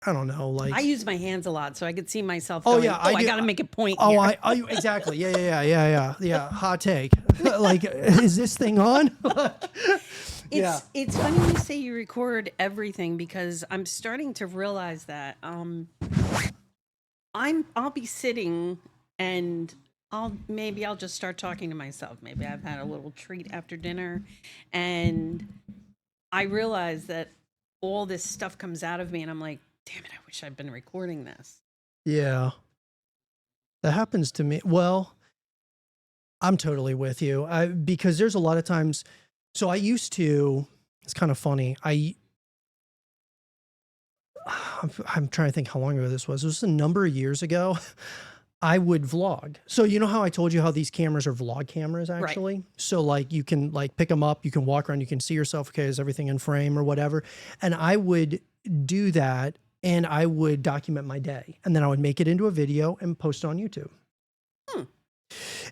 I don't know, I like, use my hands a lot, so I could see myself oh going, yeah, "Oh, I I do. got to make a point Oh, here." I exactly. Yeah. Hot take. Like, is this thing on? Yeah. It's funny you say you record everything because I'm starting to realize that I'll be sitting and I'll just start talking to myself. Maybe I've had a little treat after dinner and I realize that all this stuff comes out of me and I'm like, damn it, I wish I'd been recording this. Yeah. That happens to me. Well, I'm totally with you. Because there's a lot of times, so I used to, it's kind of funny. I'm trying to think how long ago this was. It was a number of years ago. I would vlog. So you know how I told you how these cameras are vlog cameras Right. actually? So like you can like pick them up, you can walk around, you can see yourself, okay, is everything in frame or whatever. And I would do that and I would document my day. And then I would make it into a video and post it on YouTube. Hmm.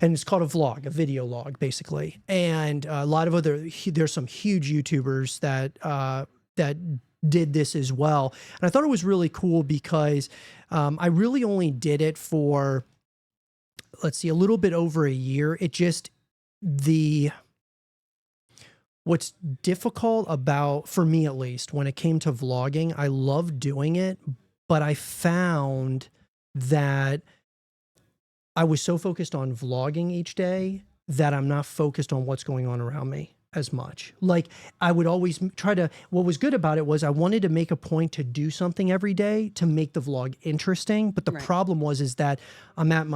And it's called a vlog, a video log, basically. And a lot of there's some huge YouTubers that did this as well. And I thought it was really cool because I really only did it for, let's see, a little bit over a year. It just, what's difficult about, for me at least, when it came to vlogging, I love doing it, but I found that I was so focused on vlogging each day that I'm not focused on what's going on around me as much. Like I would always try to, what was good about it was I wanted to make a point to do something every day to make the vlog interesting. But the Right. problem is that I'm at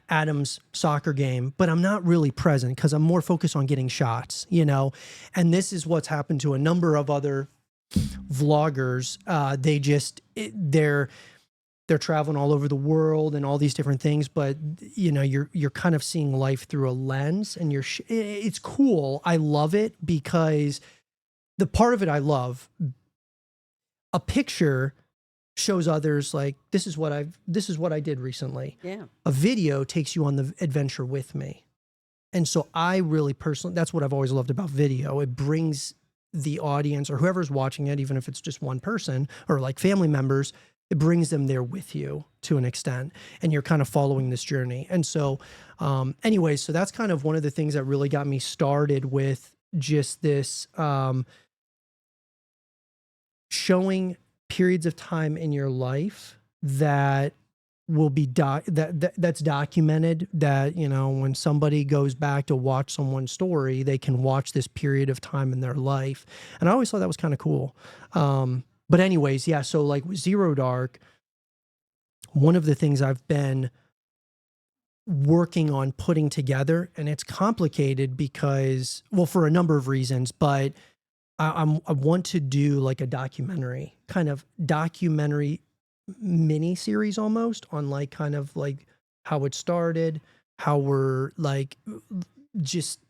Adam's soccer game, but I'm not really present because I'm more focused on getting shots, you know? And this is what's happened to a number of other vloggers. They're traveling all over the world and all these different things, but you know, you're kind of seeing life through a lens and it's cool. I love it because the part of it I love, a picture shows others like, this is what I did recently. Yeah. A video takes you on the adventure with me. And so I really personally, that's what I've always loved about video. It brings the audience or whoever's watching it, even if it's just one person or like family members, it brings them there with you to an extent. And you're kind of following this journey. And so, anyway, so that's kind of one of the things that really got me started with just this, showing periods of time in your life that will be that's documented, that, you know, when somebody goes back to watch someone's story, they can watch this period of time in their life. And I always thought that was kind of cool. But anyways, yeah, so like with Zero Dark, one of the things I've been working on putting together, and it's complicated because, well, for a number of reasons, but I want to do like a kind of documentary mini series almost on like kind of like how it started, how we're like just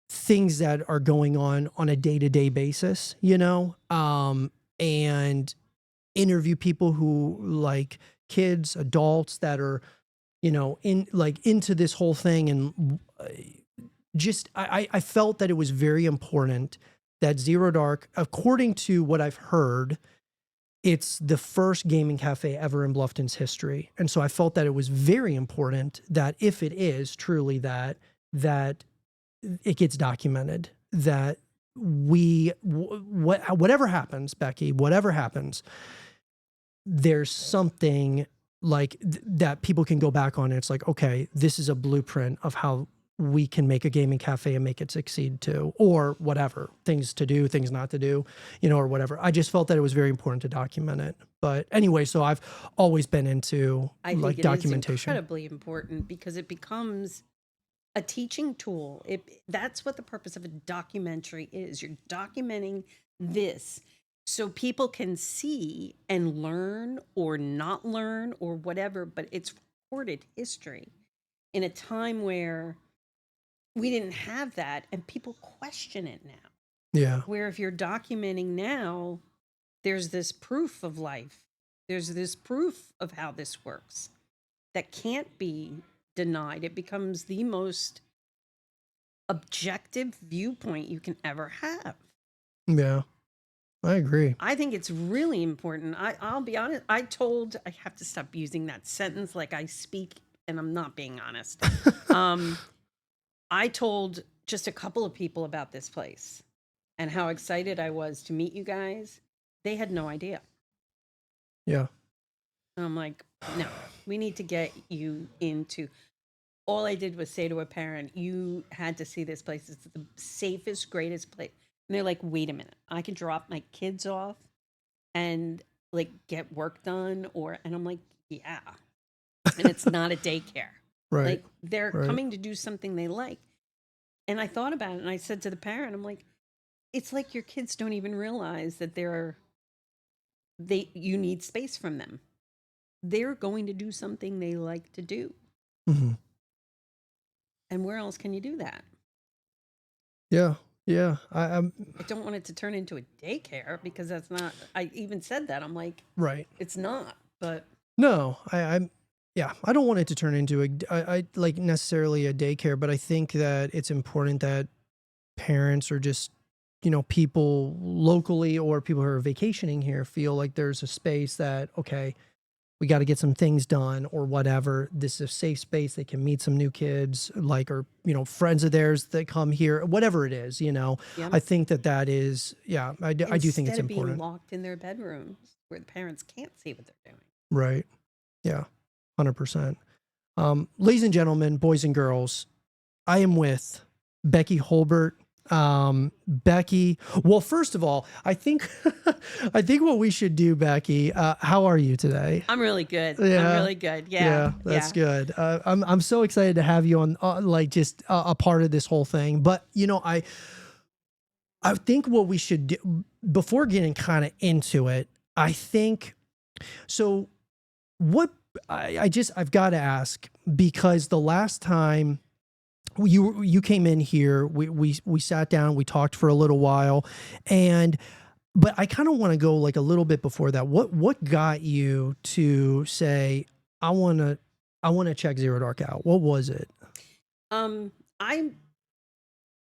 things that are going on a day-to-day basis, you know, and interview people who like kids, adults that are, you know, into this whole thing. And just, I felt that it was very important that Zero Dark, according to what I've heard, it's the first gaming cafe ever in Bluffton's history. And so I felt that it was very important that if it is truly that it gets documented, that whatever happens, Becky, whatever happens, there's something like that people can go back on. And it's like, okay, this is a blueprint of how we can make a gaming cafe and make it succeed too, or whatever, things to do, things not to do, you know, or whatever. I just felt that it was very important to document it. But anyway, so I've always been into I like think it is documentation. incredibly important because it becomes a teaching tool. That's what the purpose of a documentary is. You're documenting this so people can see and learn or not learn or whatever, but it's recorded history in a time where we didn't have that and people question it now. Yeah. Where if you're documenting now, there's this proof of life. There's this proof of how this works that can't be denied. It becomes the most objective viewpoint you can ever have. Yeah. I agree. I think it's really important. I'll be honest. I have to stop using that sentence like I speak and I'm not being honest. Um, I told just a couple of people about this place and how excited I was to meet you guys. They had no idea. Yeah. And I'm like, no, we need to get you into. All I did was say to a parent, you had to see this place. It's the safest, greatest place. And they're like, wait a minute, I can drop my kids off and like get work done, and I'm like, yeah. And it's not a daycare. Right. Like they're Right. coming to do something they like. And I thought about it and I said to the parent, I'm like, it's like your kids don't even realize that you need space from them. They're going to do something they like to do. Hmm. And where else can you do that? Yeah. Yeah. I don't want it to turn into a daycare because that's not, I even said that. I'm like, right. it's not, but No, yeah, I don't want it to turn into I like necessarily a daycare, but I think that it's important that parents or just, people locally or people who are vacationing here feel like there's a space that, okay, we got to get some things done or whatever. This is a safe space. They can meet some new kids, like, or, friends of theirs that come here, whatever it is, yeah. I think that is, yeah, I do think it's Instead of being important. locked in their bedrooms where the parents can't see what they're doing. Right. Yeah. 100%. Ladies and gentlemen, boys and girls, I am with Becky Holbert. Becky, well, first of all, I think, I think what we should do, Becky, how are you today? I'm really good. Yeah. I'm really good. Yeah. Yeah, that's good. I'm so excited to have you on, like just a part of this whole thing. But I think what we should do before getting kind of into it, I think so. What I've got to ask, because the last time you came in here, we sat down, we talked for a little while, but I kind of want to go like a little bit before that. What got you to say I want to check Zero Dark out? What was it? I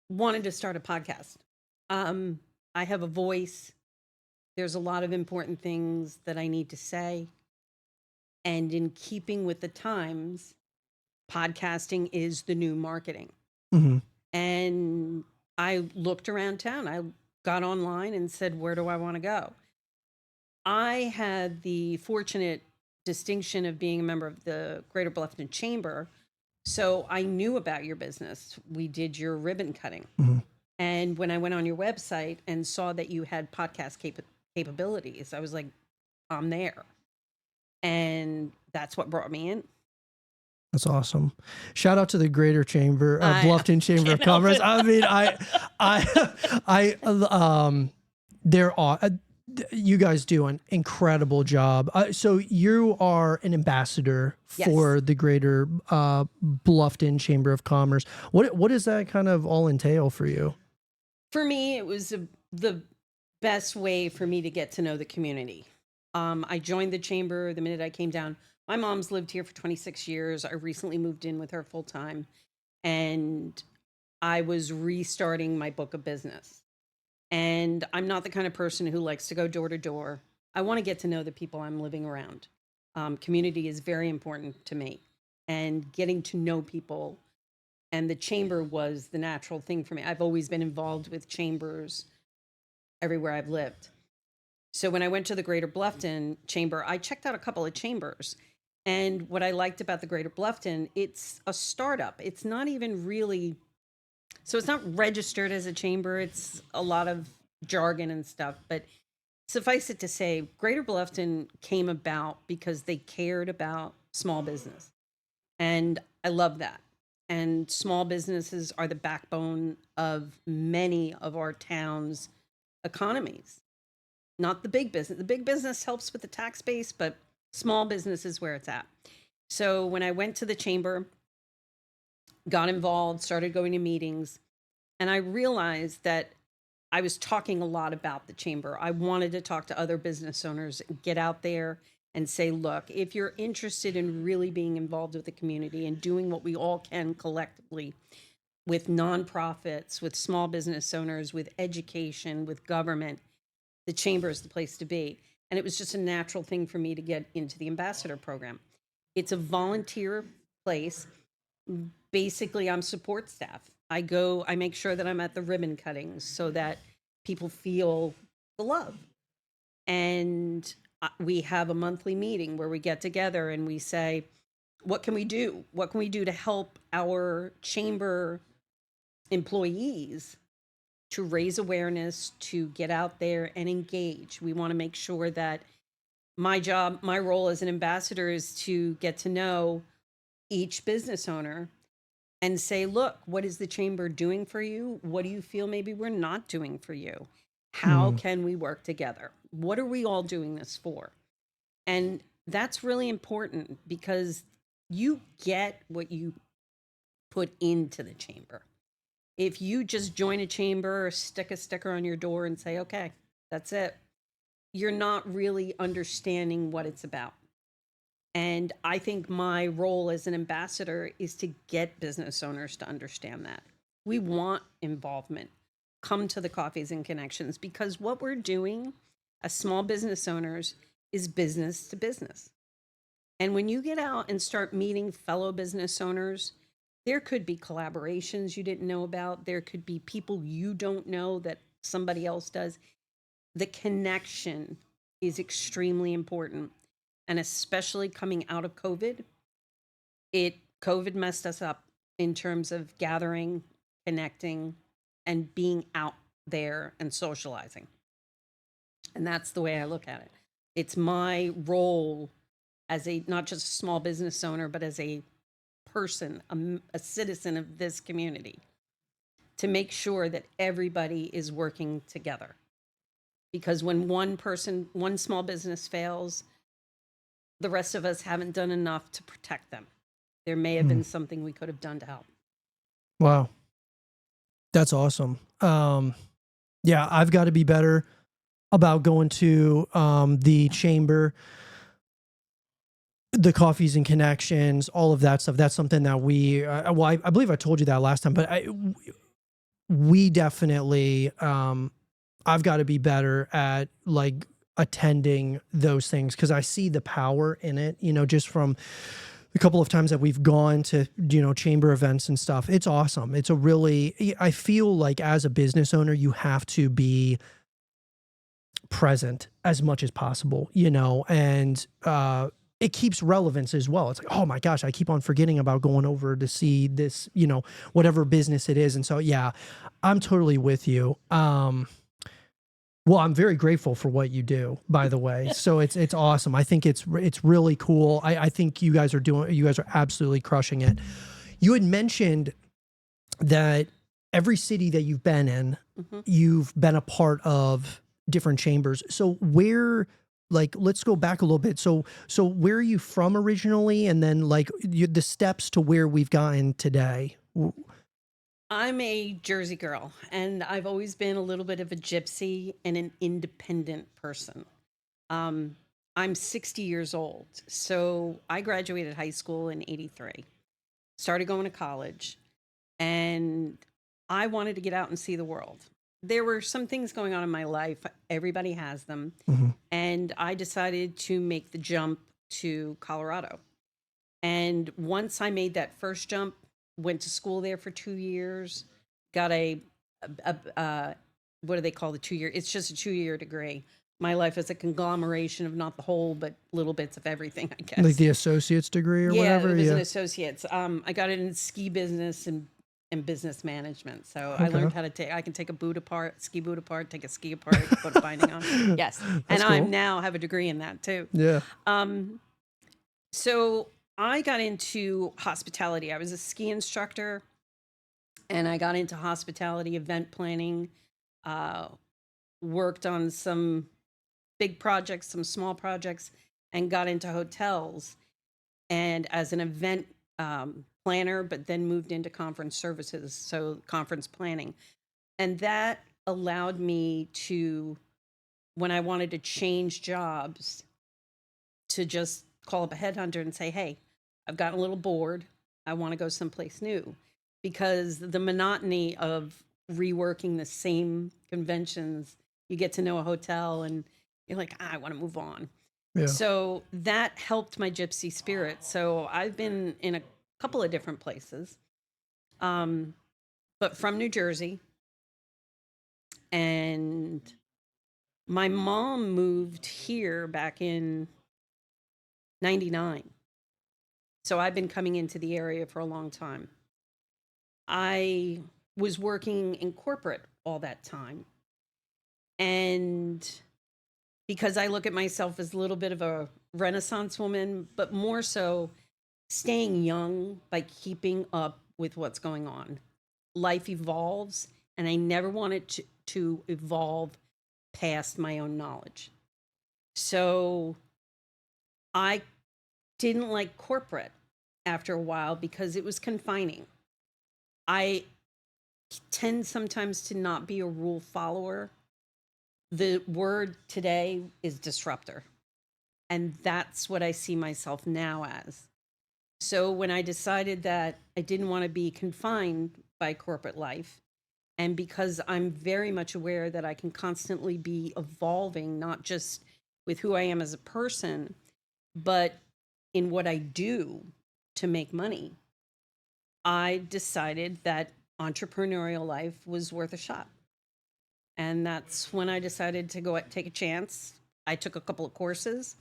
wanted to start a podcast. I have a voice. There's a lot of important things that I need to say. And in keeping with the times, podcasting is the new marketing. Mm-hmm. And I looked around town. I got online and said, where do I want to go? I had the fortunate distinction of being a member of the Greater Bluffton Chamber. So I knew about your business. We did your ribbon cutting. Mm-hmm. And when I went on your website and saw that you had podcast capabilities, I was like, I'm there. And that's what brought me in. That's awesome. Shout out to the Greater Chamber, I Bluffton Chamber of can't help Commerce. it. I mean, there are, you guys do an incredible job. So you are an ambassador Yes. for the Greater Bluffton Chamber of Commerce. What does that kind of all entail for you? For me, it was the best way for me to get to know the community. I joined the chamber the minute I came down. My mom's lived here for 26 years. I recently moved in with her full time, and I was restarting my book of business. And I'm not the kind of person who likes to go door to door. I want to get to know the people I'm living around. Community is very important to me, and getting to know people. And the chamber was the natural thing for me. I've always been involved with chambers everywhere I've lived. So when I went to the Greater Bluffton Chamber, I checked out a couple of chambers. And what I liked about the Greater Bluffton, it's a startup. It's not even really, so it's not registered as a chamber. It's a lot of jargon and stuff. But suffice it to say, Greater Bluffton came about because they cared about small business. And I love that. And small businesses are the backbone of many of our towns' economies. Not the big business. The big business helps with the tax base, but small business is where it's at. So when I went to the chamber, got involved, started going to meetings, and I realized that I was talking a lot about the chamber. I wanted to talk to other business owners, get out there and say, look, if you're interested in really being involved with the community and doing what we all can collectively with nonprofits, with small business owners, with education, with government, the chamber is the place to be. And it was just a natural thing for me to get into the ambassador program. It's a volunteer place. Basically, I'm support staff. I make sure that I'm at the ribbon cuttings so that people feel the love. And we have a monthly meeting where we get together and we say, what can we do? What can we do to help our chamber employees to raise awareness, to get out there and engage? We want to make sure that my role as an ambassador is to get to know each business owner and say, look, what is the chamber doing for you? What do you feel maybe we're not doing for you? How Mm. can we work together? What are we all doing this for? And that's really important because you get what you put into the chamber. If you just join a chamber or stick a sticker on your door and say, okay, that's it, you're not really understanding what it's about. And I think my role as an ambassador is to get business owners to understand that. We want involvement. Come to the Coffees and Connections because what we're doing as small business owners is business to business. And when you get out and start meeting fellow business owners, there could be collaborations you didn't know about. There could be people you don't know that somebody else does. The connection is extremely important. And especially coming out of COVID, COVID messed us up in terms of gathering, connecting, and being out there and socializing. And that's the way I look at it. It's my role as not just a small business owner, but as a person, a citizen of this community, to make sure that everybody is working together. Because when one small business fails, the rest of us haven't done enough to protect them. There may have been something we could have done to help. Wow. That's awesome. Yeah, I've got to be better about going to the chamber, the Coffees and Connections, all of that stuff. That's something that I believe I told you that last time, but we definitely, I've got to be better at like attending those things because I see the power in it, just from a couple of times that we've gone to, chamber events and stuff. It's awesome. I feel like as a business owner, you have to be present as much as possible, and it keeps relevance as well. It's like, oh my gosh, I keep on forgetting about going over to see this, whatever business it is. And so, yeah, I'm totally with you. Well, I'm very grateful for what you do, by the way. So it's awesome. I think it's really cool. I think you guys are absolutely crushing it. You had mentioned that every city that you've been in, you've been a part of different chambers. So let's go back a little bit. So where are you from originally? And then the steps to where we've gotten today. I'm a Jersey girl, and I've always been a little bit of a gypsy and an independent person. I'm 60 years old, so I graduated high school in '83, started going to college, and I wanted to get out and see the world. There were some things going on in my life. Everybody has them. And I decided to make the jump to Colorado. And once I made that first jump, went to school there for 2 years, got a what do they call the 2 year? It's just a 2-year degree. My life is a conglomeration of not the whole, but little bits of everything, I guess. Like the associate's degree or whatever? Yeah, it was an associate's. I got it in ski business and business management. So I learned how to I can take a ski boot apart, take a ski apart, put a binding on. Yes. And cool. I now have a degree in that too. Yeah. So I got into hospitality. I was a ski instructor and I got into hospitality, event planning, worked on some big projects, some small projects, and got into hotels and as an event planner, but then moved into conference services, so conference planning. And that allowed me to, when I wanted to change jobs, to just call up a headhunter and say, hey, I've gotten a little bored. I want to go someplace new. Because the monotony of reworking the same conventions you get to know a hotel and you're like, I want to move on. Yeah. So that helped my gypsy spirit. So I've been in a couple of different places, um, but from New Jersey. And my mom moved here back in 99. So I've been coming into the area for a long time. I was working in corporate all that time. And because I look at myself as a little bit of a Renaissance woman, but more so staying young by keeping up with what's going on. Life evolves, and I never wanted to evolve past my own knowledge. So I didn't like corporate after a while because it was confining. I tend sometimes to not be a rule follower. The word today is disruptor. And that's what I see myself now as. So when I decided that I didn't want to be confined by corporate life, and because I'm very much aware that I can constantly be evolving, not just with who I am as a person, but in what I do to make money, I decided that entrepreneurial life was worth a shot. And that's when I decided to go take a chance. I took a couple of courses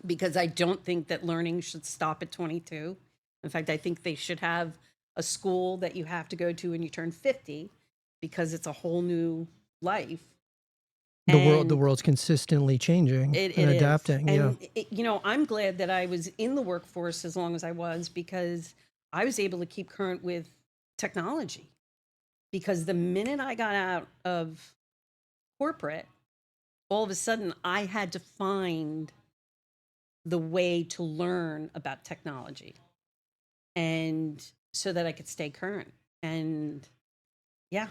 because I don't think that learning should stop at 22. In fact, I think they should have a school that you have to go to when you turn 50 because it's a whole new life. The And world's consistently changing and it is. adapting. Yeah. And, I'm glad that I was in the workforce as long as I was because I was able to keep current with technology. Because the minute I got out of corporate, all of a sudden I had to find the way to learn about technology and so that I could stay current. And yeah,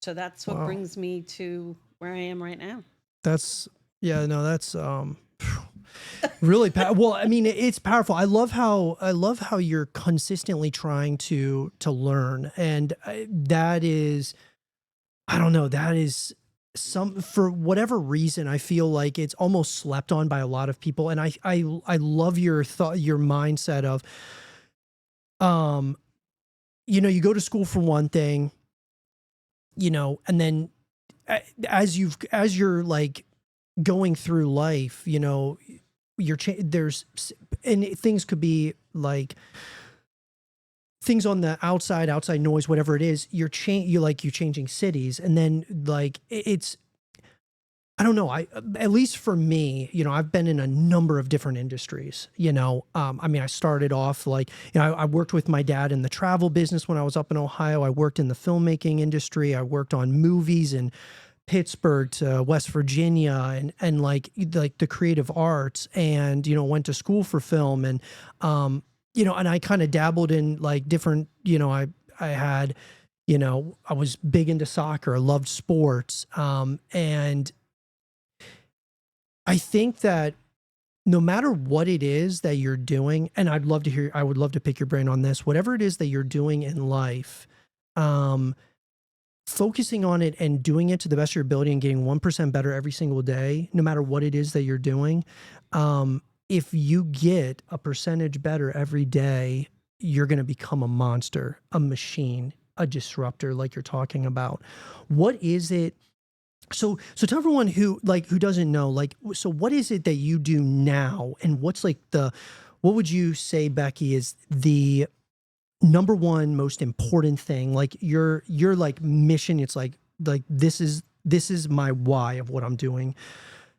so that's what Wow. brings me to where I am right now. That's yeah, no, that's really well, I mean, it's powerful. I love how you're consistently trying to learn, and that is, I don't know, that is some, for whatever reason, I feel like it's almost slept on by a lot of people, and I love your thought, your mindset of, um you go to school for one thing, and then as you're like going through life, and things could be like things on the outside noise, whatever it is, you're changing cities, and then like it's, I don't know. At least for me, I've been in a number of different industries. I mean, I started off like, I worked with my dad in the travel business when I was up in Ohio. I worked in the filmmaking industry. I worked on movies in Pittsburgh to West Virginia, and like the creative arts, and went to school for film, and and I kind of dabbled in like different, I had, I was big into soccer. I loved sports, and I think that no matter what it is that you're doing, and I would love to pick your brain on this, whatever it is that you're doing in life, um, focusing on it and doing it to the best of your ability and getting 1% better every single day, no matter what it is that you're doing. If you get a percentage better every day, you're going to become a monster, a machine, a disruptor, like you're talking about. What is it? So tell everyone who doesn't know, like, so what is it that you do now, and what would you say, Becky, is the number one most important thing, like your like mission? It's like this is my why of what I'm doing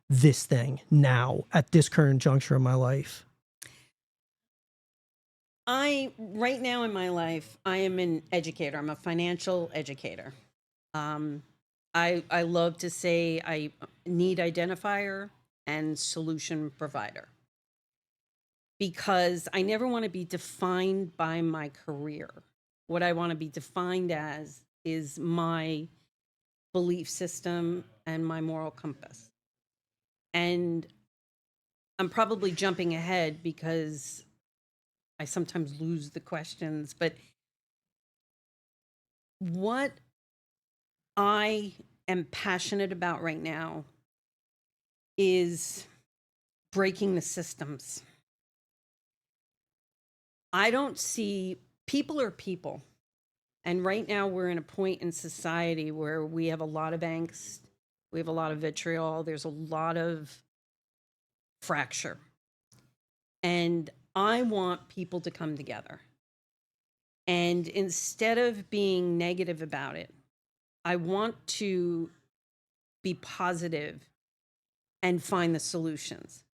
this thing now at this current juncture of my life. Right now in my life, I am an educator. I'm a financial educator. Um, I love to say I need identifier and solution provider because I never want to be defined by my career. What I want to be defined as is my belief system and my moral compass. And I'm probably jumping ahead because I sometimes lose the questions, but what I am passionate about right now is breaking the systems. I don't see people are people. And right now we're in a point in society where we have a lot of angst, we have a lot of vitriol, there's a lot of fracture. And I want people to come together. And instead of being negative about it, I want to be positive and find the solutions.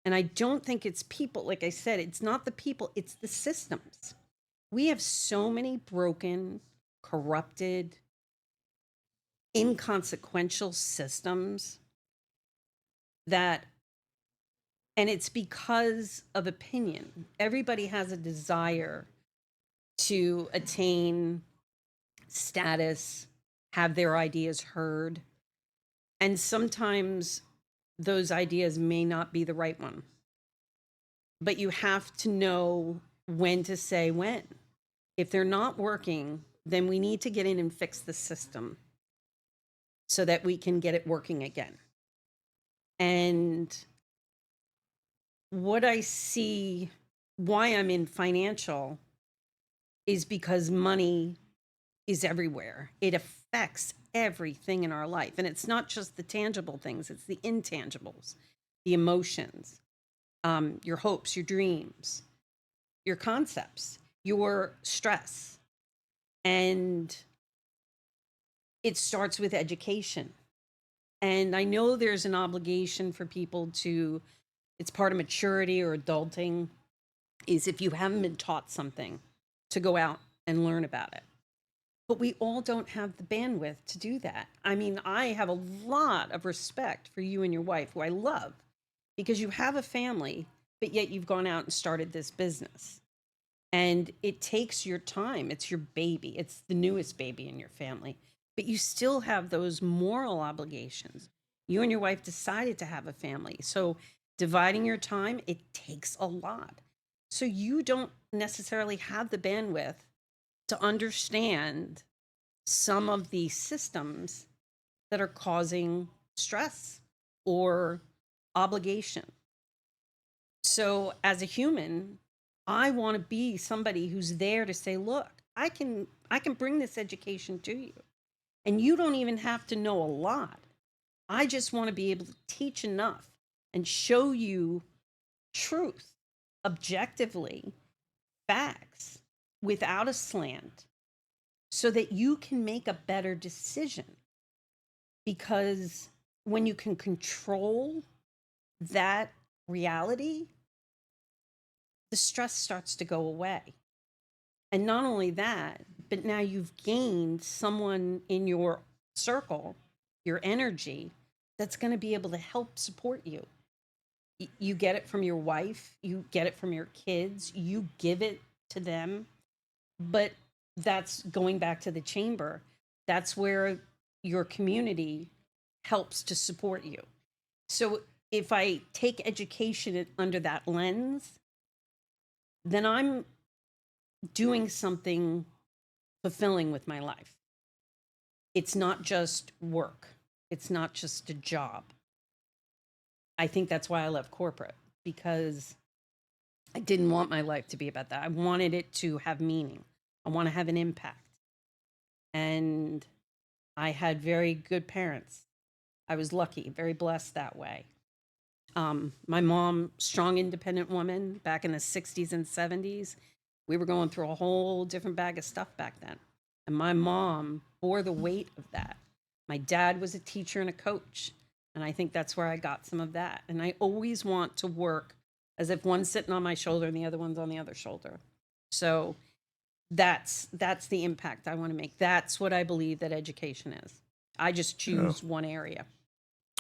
And I don't think it's people. Like I said, it's not the people, it's the systems. We have so many broken, corrupted, inconsequential systems that, and it's because of opinion. Everybody has a desire to attain status, have their ideas heard. And sometimes those ideas may not be the right one. But you have to know when to say when. If they're not working, then we need to get in and fix the system so that we can get it working again. And what I see, why I'm in financial, is because money is everywhere. It affects everything in our life. And it's not just the tangible things, it's the intangibles, the emotions, your hopes, your dreams, your concepts, your stress. And it starts with education. And I know there's an obligation for people to, it's part of maturity or adulting, is if you haven't been taught something, to go out and learn about it. But we all don't have the bandwidth to do that. I mean, I have a lot of respect for you and your wife, who I love, because you have a family, but yet you've gone out and started this business. And it takes your time. It's your baby. It's the newest baby in your family. But you still have those moral obligations. You and your wife decided to have a family. So dividing your time, it takes a lot. So you don't necessarily have the bandwidth to understand some of the systems that are causing stress or obligation. So as a human, I want to be somebody who's there to say, look, I can bring this education to you. And you don't even have to know a lot. I just want to be able to teach enough and show you truth, objectively, facts, without a slant, so that you can make a better decision. Because when you can control that reality, the stress starts to go away. And not only that, but now you've gained someone in your circle, your energy, that's going to be able to help support you. You get it from your wife, you get it from your kids, you give it to them. But that's going back to the chamber. That's where your community helps to support you. So if I take education under that lens, then I'm doing something fulfilling with my life. It's not just work. It's not just a job. I think that's why I left corporate, because I didn't want my life to be about that. I wanted it to have meaning. I want to have an impact. And I had very good parents. I was lucky, very blessed that way. My mom, strong, independent woman back in the 60s and 70s. We were going through a whole different bag of stuff back then. And my mom bore the weight of that. My dad was a teacher and a coach. And I think that's where I got some of that. And I always want to work as if one's sitting on my shoulder and the other one's on the other shoulder. So that's the impact I want to make. That's what I believe that education is. I just choose one area.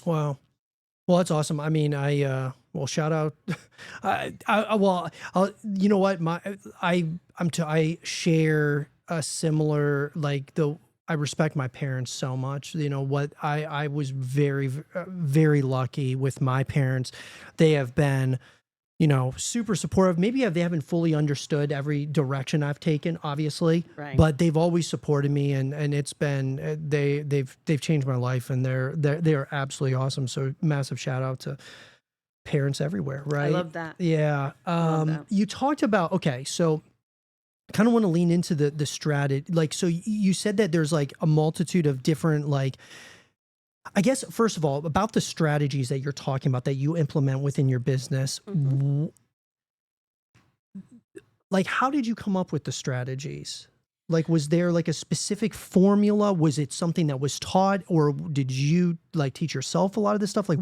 Wow. Well, that's awesome. I mean, well, shout out. You know what? I share a similar, I respect my parents so much. You know what? I was very, very lucky with my parents. They have been super supportive. Maybe they haven't fully understood every direction I've taken, obviously, Right. but they've always supported me, and it's been they've changed my life, and they are absolutely awesome. So massive shout out to parents everywhere, I right? love that. Yeah. I love that. You talked about, okay, so kind of want to lean into the strategy. Like, so you said that there's like a multitude of different, like, I guess, first of all, about the strategies that you're talking about that you implement within your business. Mhm. Like, how did you come up with the strategies? Like, was there like a specific formula? Was it something that was taught, or did you like teach yourself a lot of this stuff? Like,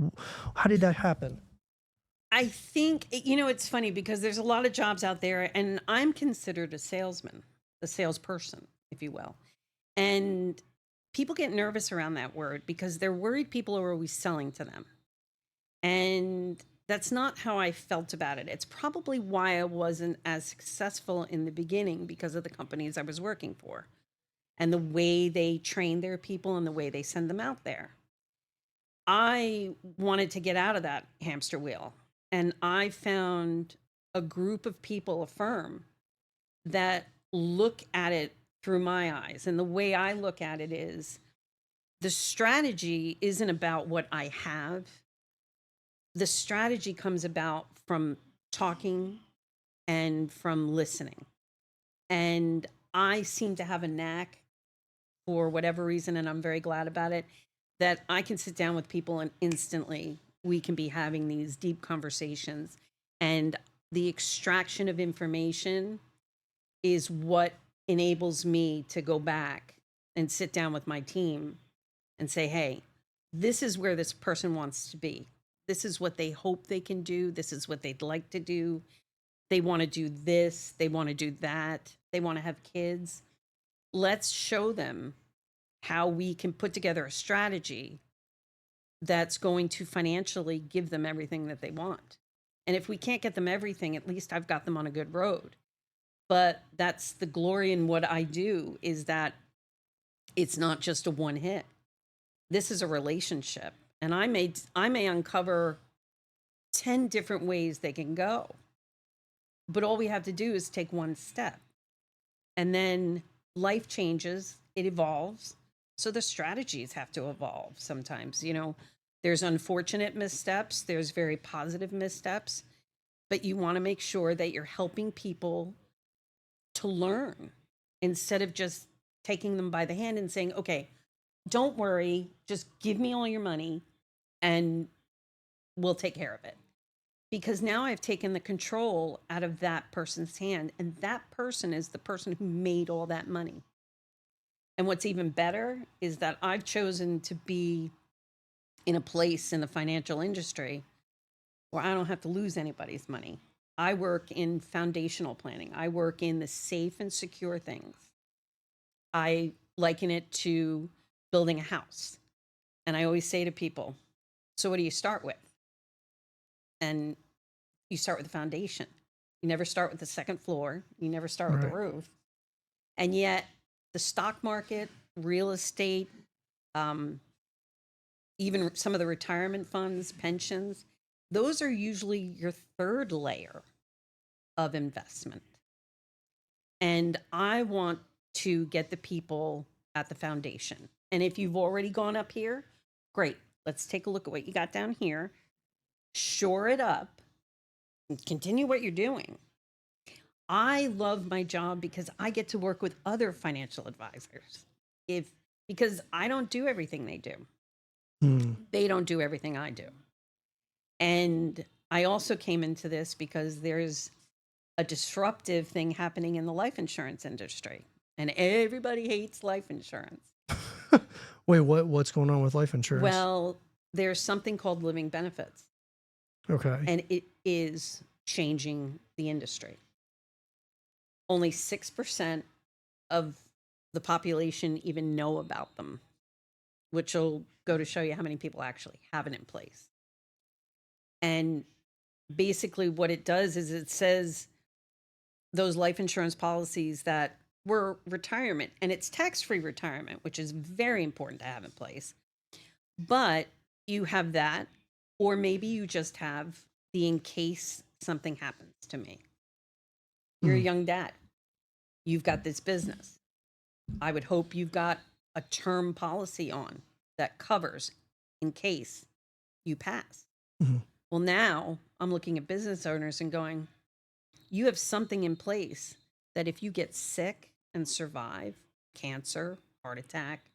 how did that happen? I think, it's funny because there's a lot of jobs out there, and I'm considered a salesman, a salesperson, if you will. And people get nervous around that word because they're worried people are always selling to them. And that's not how I felt about it. It's probably why I wasn't as successful in the beginning because of the companies I was working for and the way they train their people and the way they send them out there. I wanted to get out of that hamster wheel. And I found a group of people, a firm, that look at it through my eyes. And the way I look at it is the strategy isn't about what I have. The strategy comes about from talking and from listening. And I seem to have a knack for whatever reason, and I'm very glad about it, that I can sit down with people and instantly we can be having these deep conversations. And the extraction of information is what enables me to go back and sit down with my team and say, hey, this is where this person wants to be. This is what they hope they can do. This is what they'd like to do. They want to do this. They want to do that. They want to have kids. Let's show them how we can put together a strategy that's going to financially give them everything that they want. And if we can't get them everything, at least I've got them on a good road. But that's the glory in what I do, is that it's not just a one hit. This is a relationship. And I may uncover 10 different ways they can go. But all we have to do is take one step. And then life changes, it evolves. So the strategies have to evolve sometimes. There's unfortunate missteps, there's very positive missteps, but you want to make sure that you're helping people to learn instead of just taking them by the hand and saying, okay, don't worry, just give me all your money and we'll take care of it. Because now I've taken the control out of that person's hand, and that person is the person who made all that money. And what's even better is that I've chosen to be in a place in the financial industry where I don't have to lose anybody's money. I work in foundational planning. I work in the safe and secure things. I liken it to building a house. And I always say to people, so what do you start with? And you start with the foundation. You never start with the second floor. You never start with the Right. roof. And yet, the stock market, real estate, um, even some of the retirement funds, pensions, those are usually your third layer of investment. And I want to get the people at the foundation. And if you've already gone up here, great. Let's take a look at what you got down here, shore it up, and continue what you're doing. I love my job because I get to work with other financial advisors. If Because I don't do everything they do. Hmm. They don't do everything I do. And I also came into this because there's a disruptive thing happening in the life insurance industry. And everybody hates life insurance. Wait, what's going on with life insurance? Well, there's something called living benefits, Okay. and it is changing the industry. Only 6% of the population even know about them, which will go to show you how many people actually have it in place. And basically, what it does is it says those life insurance policies that were retirement, and it's tax-free retirement, which is very important to have in place. But you have that, or maybe you just have the in case something happens to me. You're a Mm. young dad. You've got this business. I would hope you've got a term policy on that covers in case you pass. Mhm. Well, now I'm looking at business owners and going, you have something in place that if you get sick and survive cancer, heart attack,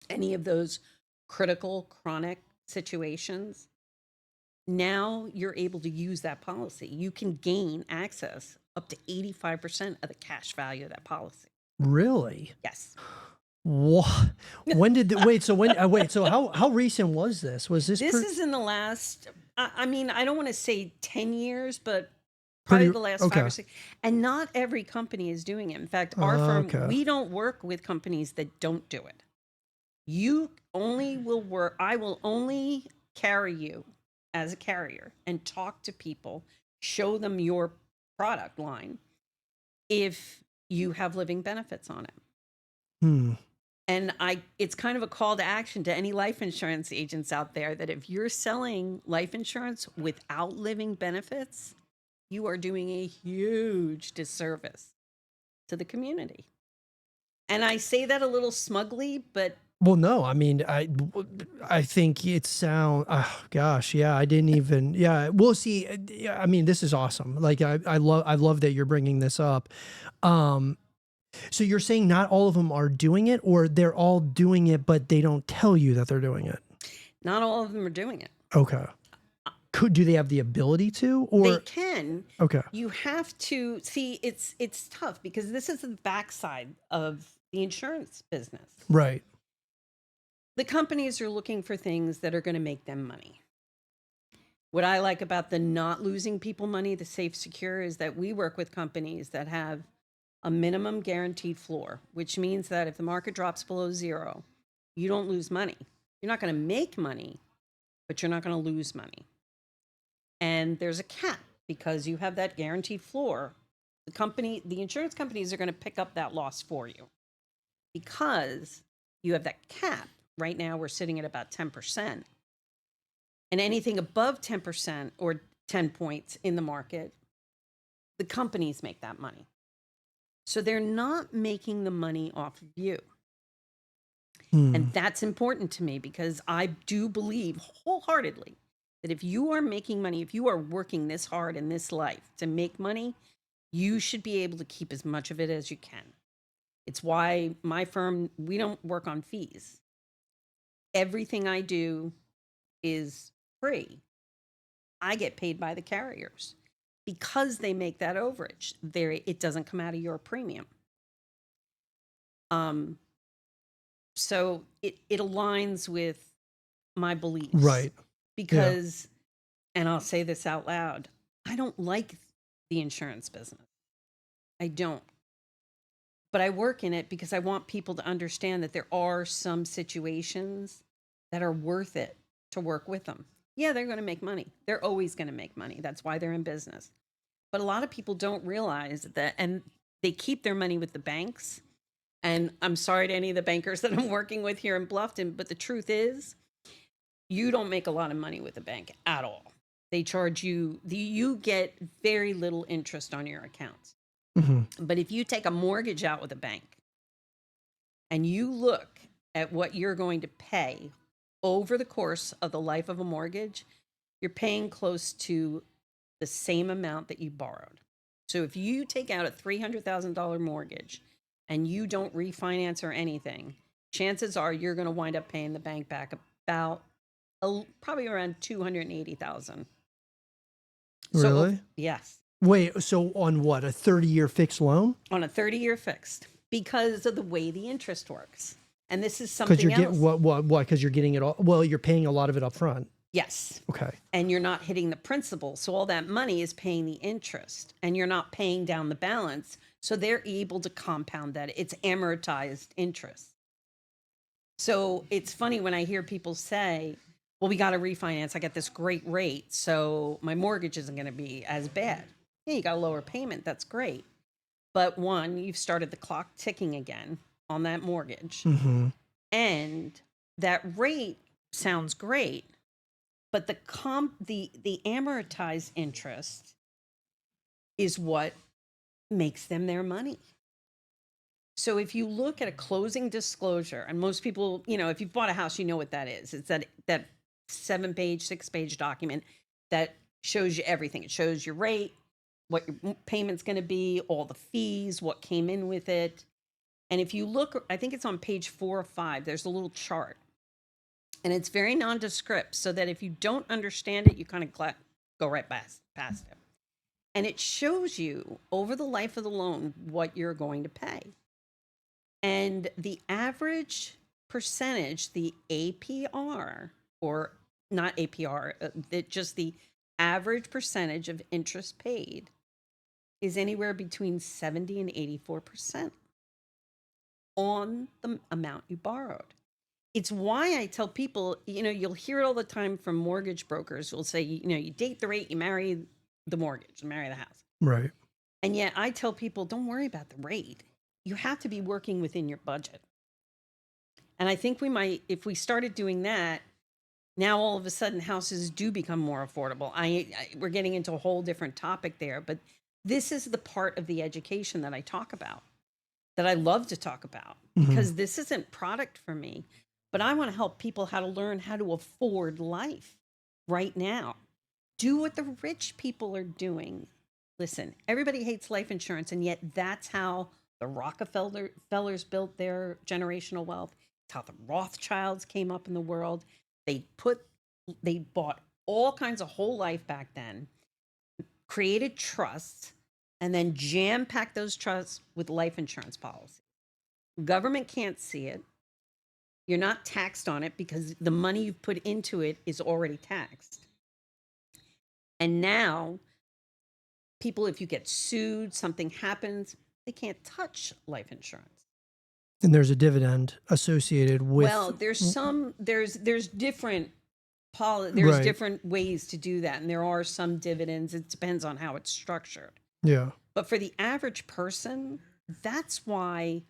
any of those critical chronic situations, now you're able to use that policy. You can gain access up to 85% of the cash value of that policy. Really? Yes. What? When did wait? So when? Wait. So how recent was this? Was this This is in the last, I mean, I don't want to say 10 years, but probably pretty the last 5 or okay? 6. And not every company is doing it. In fact, our firm, Okay. we don't work with companies that don't do it. You only will work, I will only carry you as a carrier and talk to people, show them your product line if you have living benefits on it. Hmm. And it's kind of a call to action to any life insurance agents out there that if you're selling life insurance without living benefits, you are doing a huge disservice to the community. And I say that a little smugly, but Well, no. I mean, I think it sound. Oh, gosh, yeah. I didn't even. Yeah. We'll see. Yeah, I mean, this is awesome. Like, I love that you're bringing this up. Um. So you're saying not all of them are doing it, or they're all doing it, but they don't tell you that they're doing it. not all of them are doing it. Okay. Do they have the ability to, They or can. okay? You have to see, it's tough because this is the backside of the insurance business. Right. The companies are looking for things that are going to make them money. What I like about the not losing people money, the safe, secure, is that we work with companies that have a minimum guaranteed floor, which means that if the market drops below zero, you don't lose money. You're not going to make money, but you're not going to lose money. And there's a cap because you have that guaranteed floor. The insurance companies are going to pick up that loss for you because you have that cap. Right now, we're sitting at about 10%. And anything above 10% or 10 points in the market, the companies make that money. So they're not making the money off of you. Hmm. And that's important to me because I do believe wholeheartedly that if you are making money, if you are working this hard in this life to make money, you should be able to keep as much of it as you can. It's why my firm, we don't work on fees. Everything I do is free. I get paid by the carriers because they make that overage. It doesn't come out of your premium. So it aligns with my beliefs. Right. Yeah. Because, and I'll say this out loud, I don't like the insurance business. I don't. But I work in it because I want people to understand that there are some situations that are worth it to work with them. Yeah, they're going to make money. They're always going to make money. That's why they're in business. But a lot of people don't realize that, and they keep their money with the banks. And I'm sorry to any of the bankers that I'm working with here in Bluffton, but the truth is, you don't make a lot of money with the bank at all. They charge you, you get very little interest on your accounts. Hmm. But if you take a mortgage out with a bank and you look at what you're going to pay over the course of the life of a mortgage, you're paying close to the same amount that you borrowed. So if you take out a $300,000 mortgage and you don't refinance or anything, chances are you're going to wind up paying the bank back about probably around $280,000. So Really? yes, Wait. So on what? A 30-year fixed loan? on a 30-year fixed because of the way the interest works. And this is Because you're something getting else. what? Because you're getting it all. Well, you're paying a lot of it up front. Yes. Okay. And you're not hitting the principal. So all that money is paying the interest and you're not paying down the balance. So they're able to compound that. It's amortized interest. So it's funny when I hear people say, well, we got to refinance. I got this great rate. So my mortgage isn't going to be as bad. Yeah, you got a lower payment. That's great. But one, you've started the clock ticking again on that mortgage. Hmm. And that rate sounds great, But the amortized interest is what makes them their money. So if you look at a closing disclosure, and most people, if you've bought a house, you know what that is. It's that 7-page, 6-page document that shows you everything. It shows your rate, what your payment's going to be, all the fees, what came in with it. And if you look, I think it's on page 4 or 5, there's a little chart. And it's very nondescript, so that if you don't understand it, you kind of go right past it. And it shows you over the life of the loan what you're going to pay. And the average percentage, the APR, or not APR, just the average percentage of interest paid is anywhere between 70 and 84% on the amount you borrowed. It's why I tell people, you'll hear it all the time from mortgage brokers who'll say, you date the rate, you marry the mortgage, you marry the house. Right. And yet I tell people, don't worry about the rate. You have to be working within your budget. And I think if we started doing that, now all of a sudden houses do become more affordable. We're getting into a whole different topic there, but this is the part of the education that I talk about, that I love to talk about, because this isn't product for me, but I want to help people how to learn how to afford life right now. Do what the rich people are doing. Listen, everybody hates life insurance, and yet that's how the Rockefellers built their generational wealth. It's how the Rothschilds came up in the world. They bought all kinds of whole life back then, created trusts, and then jam-packed those trusts with life insurance policy. Government can't see it. You're not taxed on it because the money you've put into it is already taxed. And now, people, if you get sued, something happens, they can't touch life insurance. And there's a dividend associated with. Well, there's different Right. different ways to do that, and there are some dividends. It depends on how it's structured. Yeah. But for the average person, that's why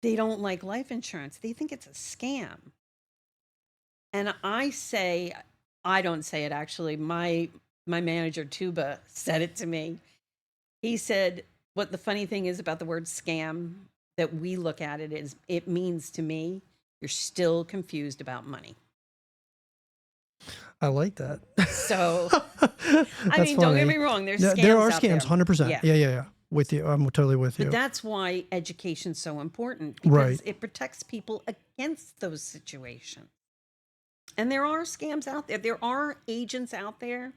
they don't like life insurance. They think it's a scam. And I don't say it actually. My manager, Tuba, said it to me. He said, what the funny thing is about the word scam that we look at it is, it means to me, you're still confused about money. I like that. So, I That's mean, don't get funny. me wrong. There's Yeah, scams there are out scams, there. 100%. Yeah. With you. I'm totally with you. But that's why education's so important, because Right. it protects people against those situations. And there are scams out there. There are agents out there.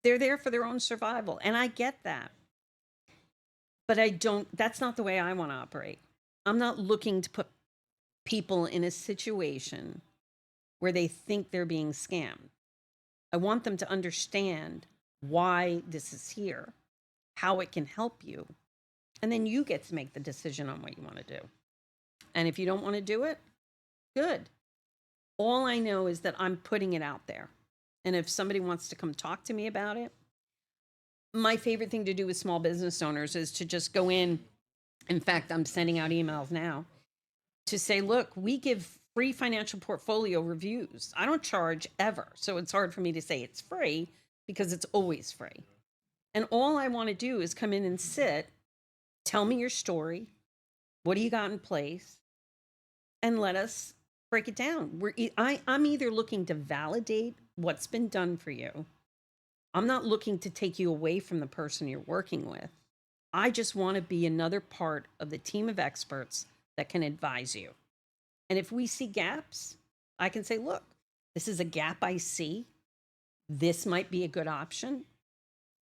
They're there for their own survival. And I get that. But that's not the way I want to operate. I'm not looking to put people in a situation where they think they're being scammed. I want them to understand why this is here, how it can help you. And then you get to make the decision on what you want to do. And if you don't want to do it, good. All I know is that I'm putting it out there. And if somebody wants to come talk to me about it, my favorite thing to do with small business owners is to just go in. In fact, I'm sending out emails now to say, look, we give free financial portfolio reviews. I don't charge ever. So it's hard for me to say it's free because it's always free. And all I want to do is come in and sit, tell me your story. What do you got in place? And let us break it down. I'm either looking to validate what's been done for you. I'm not looking to take you away from the person you're working with. I just want to be another part of the team of experts that can advise you. And if we see gaps, I can say, look, this is a gap I see. This might be a good option,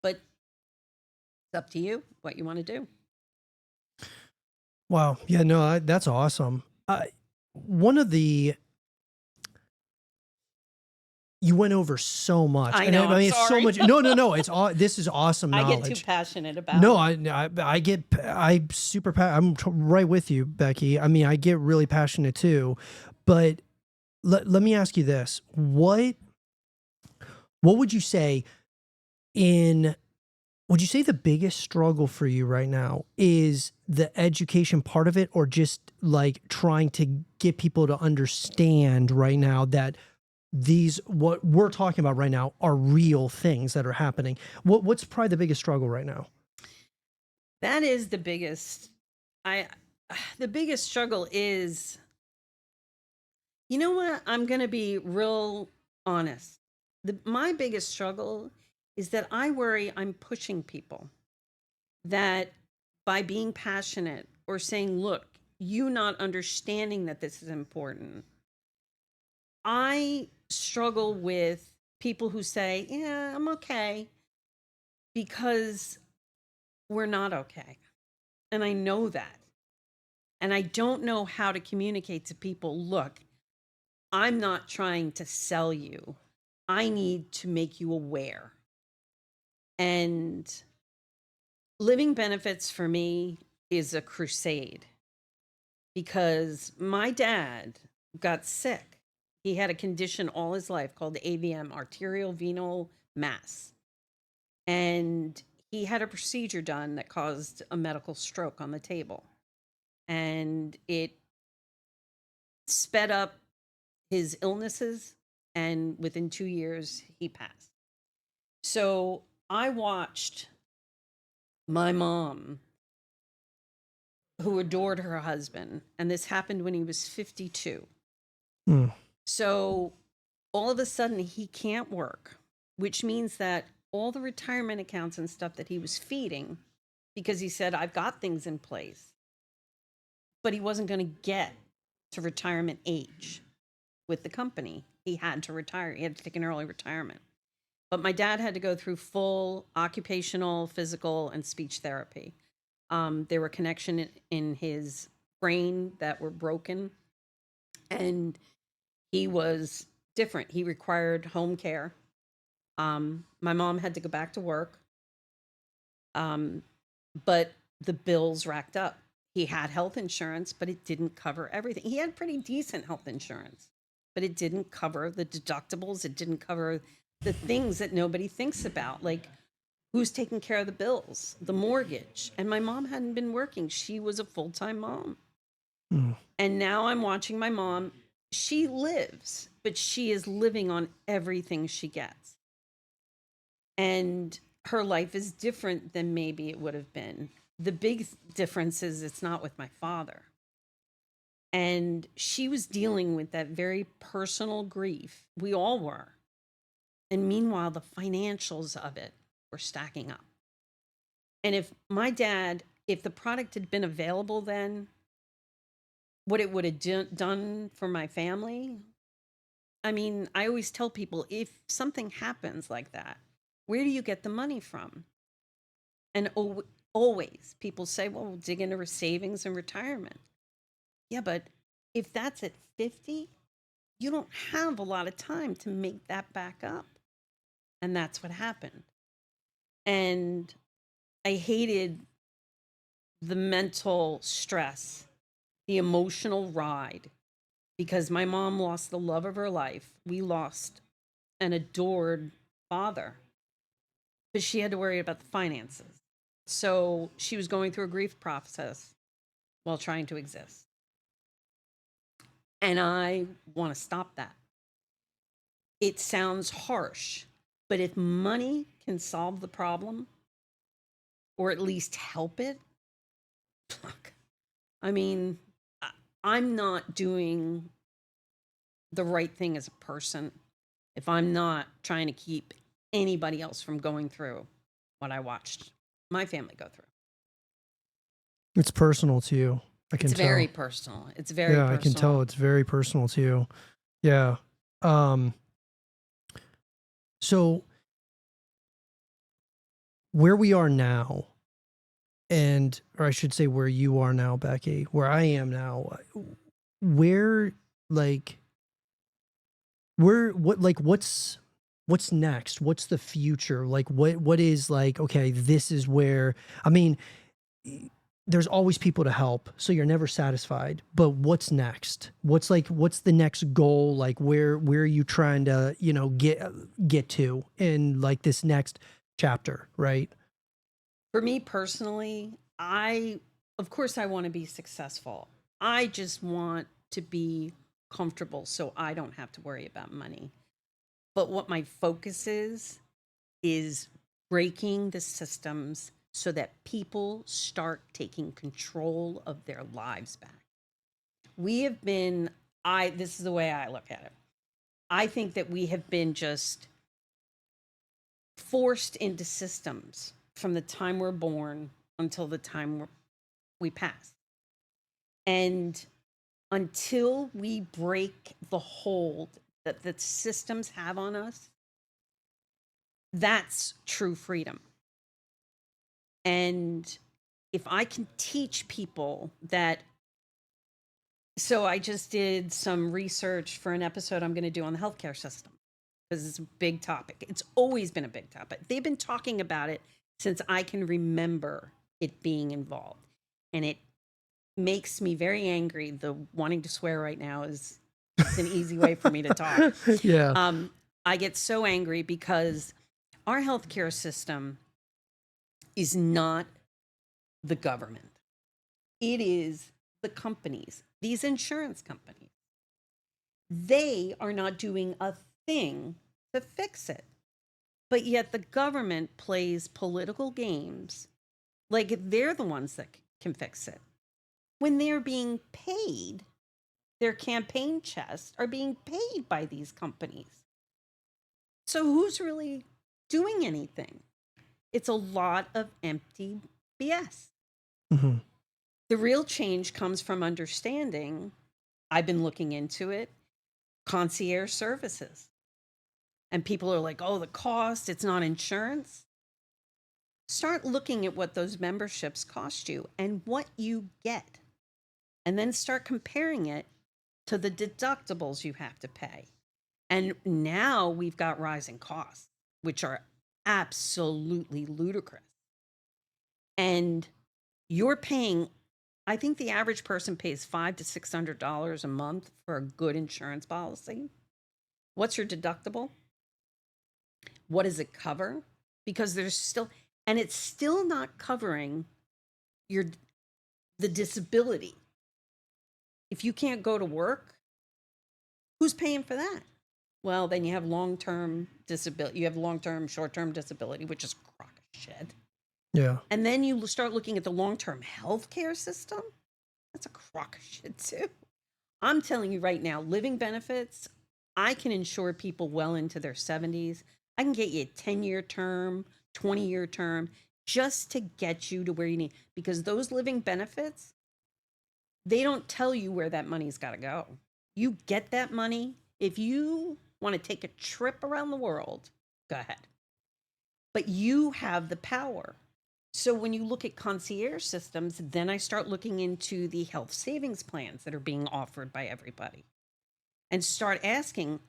but it's up to you what you want to do. Wow. Yeah, no, that's awesome. One of the, you went over so much. I know, I'm it's so sorry. much. No. It's all, this is awesome I knowledge. get too passionate about No, it. I'm super, I'm right with you, Becky. I mean, I get really passionate too, but let me ask you this. What would you say would you say the biggest struggle for you right now is the education part of it, or just like trying to get people to understand right now that these, what we're talking about right now, are real things that are happening. What's probably the biggest struggle right now? That is the biggest. I the biggest struggle is, you know what? I'm going to be real honest. My biggest struggle is that I worry I'm pushing people, that by being passionate or saying, look, you not understanding that this is important. I struggle with people who say, yeah, I'm okay, because we're not okay. And I know that. And I don't know how to communicate to people, look, I'm not trying to sell you. I need to make you aware. And living benefits for me is a crusade, because my dad got sick. He had a condition all his life called AVM, arterial venal mass. And he had a procedure done that caused a medical stroke on the table. And it sped up his illnesses. And within 2 years, he passed. So I watched my mom, who adored her husband, and this happened when he was 52. Mm. So all of a sudden, he can't work, which means that all the retirement accounts and stuff that he was feeding, because he said, I've got things in place, but he wasn't going to get to retirement age with the company. He had to retire. He had to take an early retirement. But my dad had to go through full occupational, physical, and speech therapy. There were connections in his brain that were broken, and he was different. He required home care. My mom had to go back to work, but the bills racked up. He had health insurance, but it didn't cover everything. He had pretty decent health insurance, but it didn't cover the deductibles. It didn't cover the things that nobody thinks about, like who's taking care of the bills, the mortgage. And my mom hadn't been working. She was a full-time mom. Mm. And now I'm watching my mom. She lives, but she is living on everything she gets. And her life is different than maybe it would have been. The big difference is it's not with my father. And she was dealing with that very personal grief. We all were. And meanwhile, the financials of it were stacking up. And if my dad, if the product had been available then, what it would have done for my family. I mean, I always tell people, if something happens like that, where do you get the money from? And always people say, well, we'll dig into our savings and retirement. Yeah, but if that's at 50, you don't have a lot of time to make that back up. And that's what happened. And I hated the mental stress, the emotional ride, because my mom lost the love of her life. We lost an adored father, but she had to worry about the finances. So she was going through a grief process while trying to exist. And I want to stop that. It sounds harsh, but if money can solve the problem or at least help it, fuck. I mean, I'm not doing the right thing as a person if I'm not trying to keep anybody else from going through what I watched my family go through. It's personal to you. I can It's tell. very personal. It's very Yeah, I can tell personal. it's very personal to you. Yeah. So where we are now, or I should say where you are now, Becky, where I am now, where, like, what's next? What's the future? Like, what is, like, okay, this is where, I mean, there's always people to help, so you're never satisfied, but what's next? What's the next goal? Like, where are you trying to, get to in, like, this next chapter, right? For me personally, of course, I want to be successful. I just want to be comfortable so I don't have to worry about money. But what my focus is breaking the systems so that people start taking control of their lives back. We have been, this is the way I look at it. I think that we have been just forced into systems from the time we're born until the time we pass. And until we break the hold that the systems have on us, that's true freedom. And if I can teach people that, so I just did some research for an episode I'm going to do on the healthcare system because it's a big topic. It's always been a big topic. They've been talking about it since I can remember it being involved. And it makes me very angry. The wanting to swear right now is an easy way for me to talk. Yeah. I get so angry because our healthcare system is not the government. It is the companies, these insurance companies. They are not doing a thing to fix it. But yet the government plays political games like they're the ones that can fix it. When they're being paid, their campaign chests are being paid by these companies. So who's really doing anything? It's a lot of empty BS. Mm-hmm. The real change comes from understanding, I've been looking into it, concierge services. And people are like, oh, the cost, it's not insurance. Start looking at what those memberships cost you and what you get. And then start comparing it to the deductibles you have to pay. And now we've got rising costs, which are absolutely ludicrous. And you're paying, I think the average person pays $500 to $600 a month for a good insurance policy. What's your deductible? What does it cover? Because there's still, and it's still not covering the disability. If you can't go to work, who's paying for that? Well, then you have long-term disability. You have long-term, short-term disability, which is crock of shit. Yeah. And then you start looking at the long-term healthcare system. That's a crock of shit too. I'm telling you right now, living benefits, I can insure people well into their 70s. I can get you a 10-year term, 20-year term, just to get you to where you need. Because those living benefits, they don't tell you where that money's got to go. You get that money. If you want to take a trip around the world, go ahead. But you have the power. So when you look at concierge systems, then I start looking into the health savings plans that are being offered by everybody and start asking,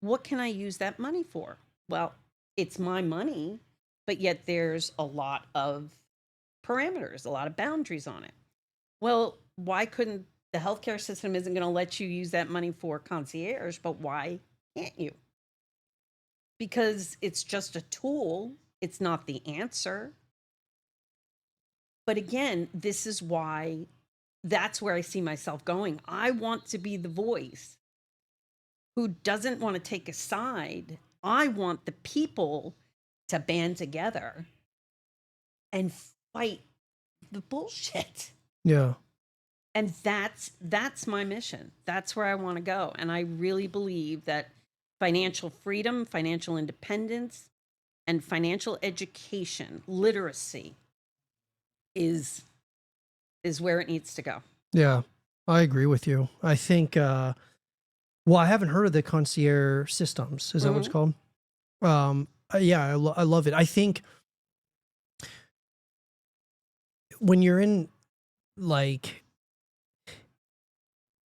what can I use that money for? Well, it's my money, but yet there's a lot of parameters, a lot of boundaries on it. Well, why couldn't the healthcare system isn't going to let you use that money for concierge, but why can't you? Because it's just a tool. It's not the answer. But again, this is why that's where I see myself going. I want to be the voice who doesn't want to take a side. I want the people to band together and fight the bullshit. Yeah. And that's my mission. That's where I want to go. And I really believe that financial freedom, financial independence, and financial education, literacy is where it needs to go. Yeah. I agree with you. I think, well, I haven't heard of the concierge systems. Is that what it's called? Yeah, I love it. I think when you're in, like,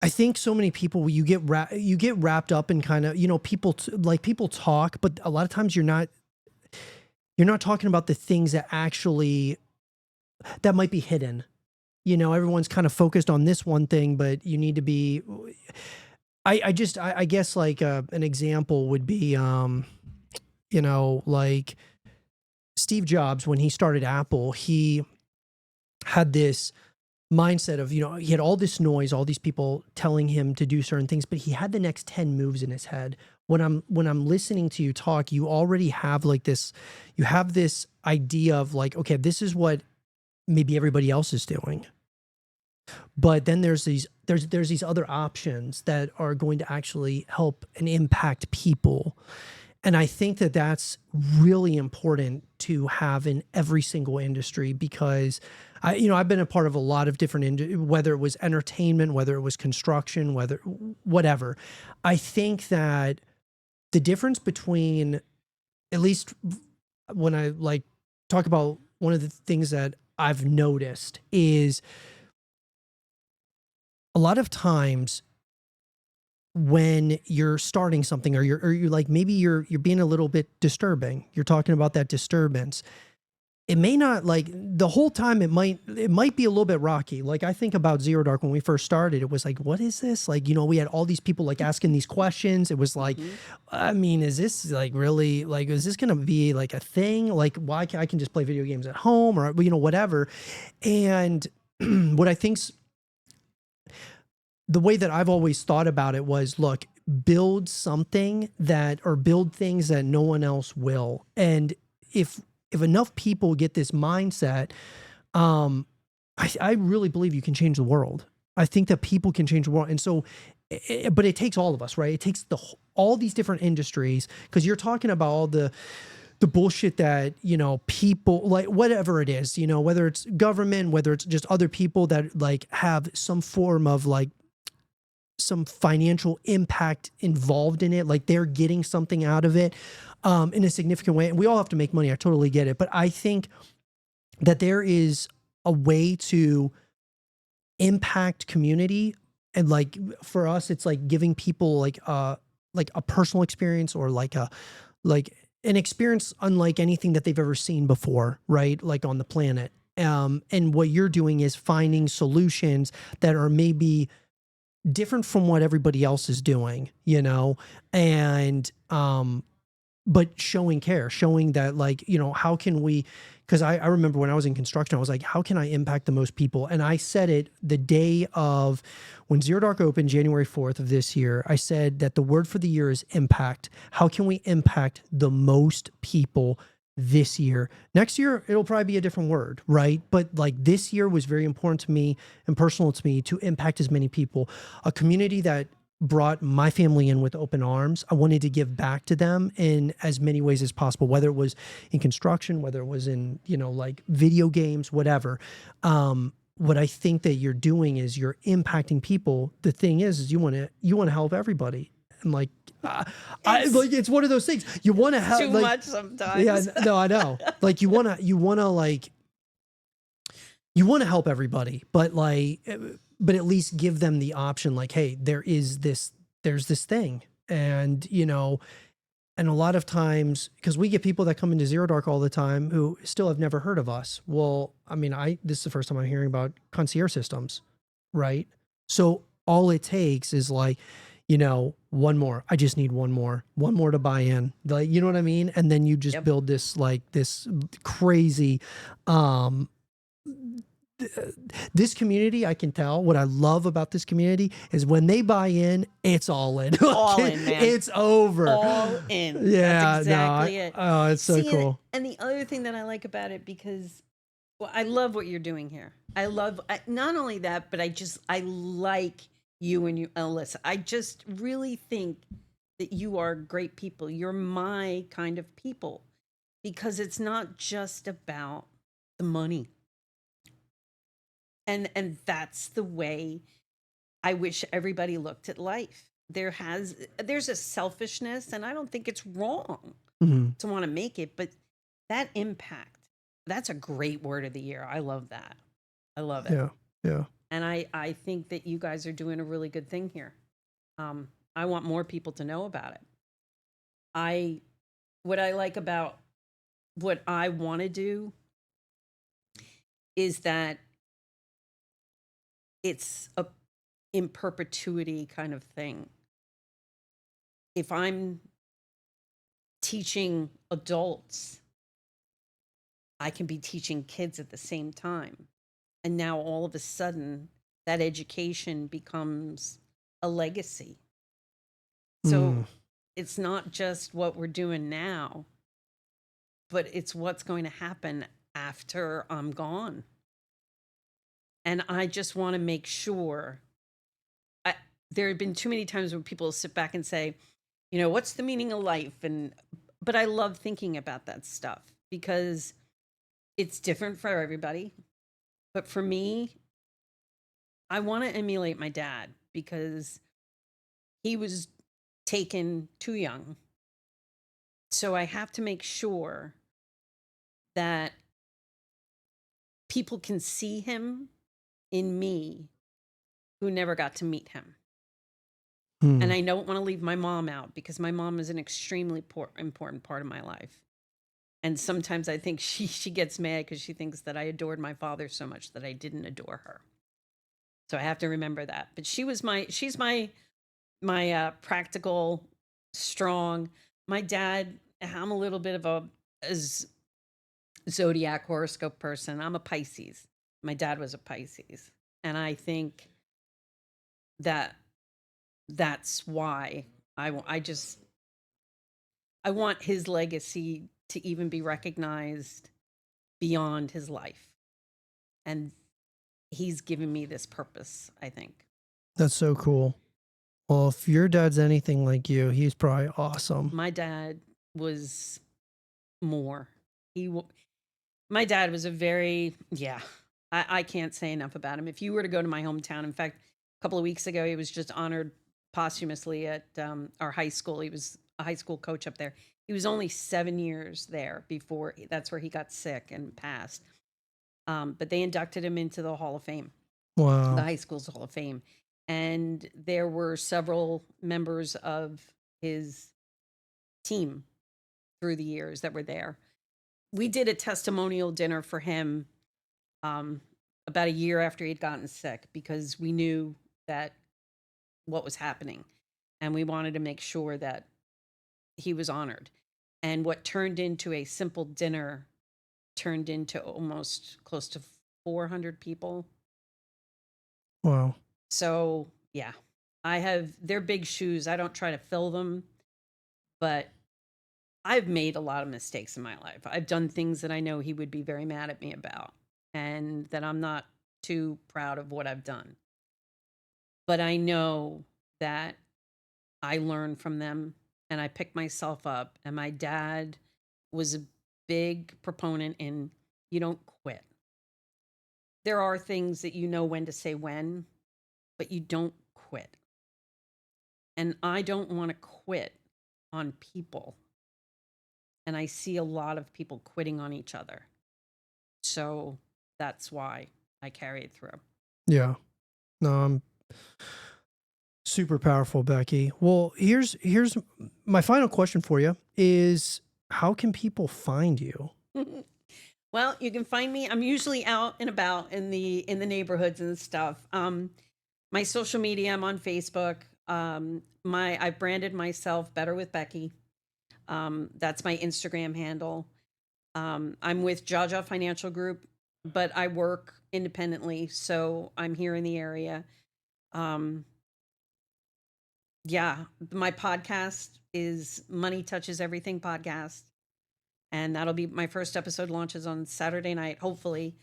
I think so many people, you get wrapped up in kind of, you know, people talk, but a lot of times you're not talking about the things that actually, that might be hidden. You know, everyone's kind of focused on this one thing, but you need to be, I guess like an example would be, you know, like Steve Jobs, when he started Apple, he had this mindset of, he had all this noise, all these people telling him to do certain things, but he had the next 10 moves in his head. When I'm listening to you talk, you already have like this, you have this idea of like, okay, this is what maybe everybody else is doing. But then there's these other options that are going to actually help and impact people. And I think that that's really important to have in every single industry, because I've been a part of a lot of different, whether it was entertainment, whether it was construction, whatever. I think that the difference between, at least when I like talk about, one of the things that I've noticed is a lot of times when you're starting something, or you're like, maybe you're being a little bit disturbing, you're talking about that disturbance, it may not, like, the whole time, it might be a little bit rocky. Like, I think about Zero Dark when we first started, it was like, what is this? Like, we had all these people like asking these questions. It was like, Mhm. I mean, is this like really, like, is this gonna be like a thing? Like, why I can just play video games at home, or whatever. And what I think's the way that I've always thought about it was, look, build something or build things that no one else will. And if enough people get this mindset, um, I really believe you can change the world. I think that people can change the world. And so, but it takes all of us, right? It takes all these different industries, because you're talking about all the bullshit that, people, like, whatever it is, whether it's government, whether it's just other people that like have some form of like some financial impact involved in it, like they're getting something out of it in a significant way. And we all have to make money. I totally get it. But I think that there is a way to impact community. And like, for us, it's like giving people like a personal experience, or like an experience unlike anything that they've ever seen before, right? Like on the planet. And what you're doing is finding solutions that are maybe different from what everybody else is doing, and but showing care, showing that, like, how can we, because I remember when I was in construction, I was like, how can I impact the most people? And I said it the day of when Zero Dark opened, January 4th of this year. I said that the word for the year is impact. How can we impact the most people this year? Next year, it'll probably be a different word, right? But like, this year was very important to me and personal to me to impact as many people. A community that brought my family in with open arms. I wanted to give back to them in as many ways as possible, whether it was in construction, whether it was in, like video games, whatever. What I think that you're doing is you're impacting people. The thing is you want to help everybody. And like, It's it's one of those things you want to help. too Like, much yeah, sometimes. no, I know. Like, you want to help everybody, but but at least give them the option, like, hey, there's this thing. And and a lot of times, because we get people that come into Zero Dark all the time who still have never heard of us. Well, I mean, this is the first time I'm hearing about concierge systems, right? So all it takes is like, one more. I just need one more to buy in. Like, you know what I mean? And then you just Yep. build this crazy, um, this community. I can tell, what I love about this community is when they buy in, it's all in. All in, man. It's over. All in. Yeah, That's exactly it. oh, it's so See, cool. and the other thing that I like about it, because, well, I love what you're doing here. I love, not only that, but I like you and you, Alyssa. I just really think that you are great people. You're my kind of people, because it's not just about the money. And that's the way I wish everybody looked at life. There's a selfishness, and I don't think it's wrong Mhm. to want to make it, but that impact, that's a great word of the year. I love that. I love it. Yeah, yeah. And I think that you guys are doing a really good thing here. I want more people to know about it. What I like about what I want to do is that it's a in perpetuity kind of thing. If I'm teaching adults, I can be teaching kids at the same time. And now all of a sudden, that education becomes a legacy. Mm. So it's not just what we're doing now, but it's what's going to happen after I'm gone. And I just want to make sure. I, there have been too many times when people sit back and say, what's the meaning of life? But I love thinking about that stuff because it's different for everybody. But for me, I want to emulate my dad because he was taken too young. So I have to make sure that people can see him in me who never got to meet him. And Mm. I don't want to leave my mom out because my mom is an extremely important part of my life. And sometimes I think she gets mad because she thinks that I adored my father so much that I didn't adore her. So I have to remember that. But she's my practical, strong. My dad, I'm a little bit of a zodiac horoscope person. I'm a Pisces. My dad was a Pisces. And I think that that's why I just I want his legacy to even be recognized beyond his life. And he's given me this purpose, I think. That's so cool. Well, if your dad's anything like you, he's probably awesome. My dad was more. He w- my dad was a very, yeah, I can't say enough about him. If you were to go to my hometown, in fact, a couple of weeks ago, he was just honored posthumously at our high school. He was a high school coach up there. He was only 7 years there before that's where he got sick and passed. But they inducted him into the Hall of Fame, the Wow. high school's Hall of Fame. And there were several members of his team through the years that were there. We did a testimonial dinner for him um, about a year after he'd gotten sick because we knew that what was happening and we wanted to make sure that he was honored. And what turned into a simple dinner turned into almost close to 400 people. Wow. So, yeah, they're big shoes. I don't try to fill them, but I've made a lot of mistakes in my life. I've done things that I know he would be very mad at me about and that I'm not too proud of what I've done. But I know that I learn from them and I pick myself up. And my dad was a big proponent in you don't quit. There are things that you know when to say when, but you don't quit. And I don't want to quit on people. And I see a lot of people quitting on each other. So that's why I carry it through. Yeah. No, I'm super powerful, Becky. Well, here's my final question for you is how can people find you? Well, you can find me. I'm usually out and about in the neighborhoods and stuff. My social media, I'm on Facebook. I've branded myself Better with Becky. That's my Instagram handle. I'm with Jaja Financial Group, but I work independently, so I'm here in the area. Um, yeah, my podcast is Money Touches Everything podcast, and that'll be my first episode launches on Saturday night. Hopefully,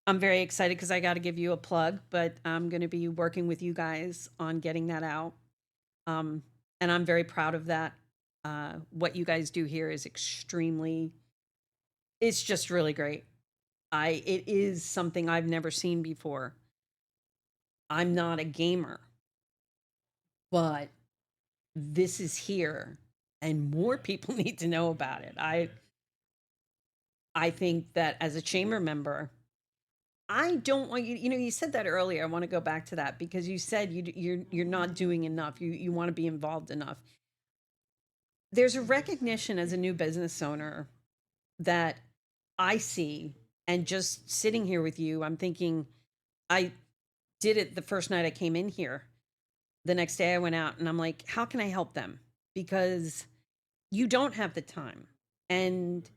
I'm very excited because I got to give you a plug, but I'm going to be working with you guys on getting that out, um, and I'm very proud of that. What you guys do here is extremely. It's just really great. It is something I've never seen before. I'm not a gamer, but this is here and more people need to know about it. I think that as a chamber member, I don't want you, you said that earlier. I want to go back to that because you said you're not doing enough. You want to be involved enough. There's a recognition as a new business owner that I see, and just sitting here with you, I'm thinking I did it the first night I came in here. The next day I went out and I'm like, how can I help them? Because you don't have the time. And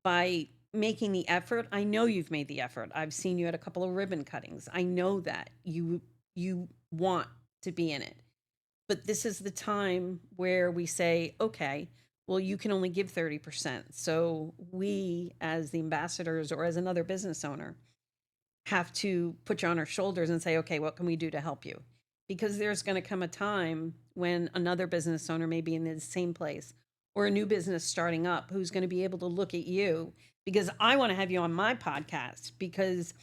by making the effort. I know you've made the effort. I've seen you at a couple of ribbon cuttings. I know that you want to be in it. But this is the time where we say, okay, well, you can only give 30%. So we, as the ambassadors or as another business owner, have to put you on our shoulders and say, okay, what can we do to help you? Because there's going to come a time when another business owner may be in the same place, or a new business starting up who's going to be able to look at you, because I want to have you on my podcast, because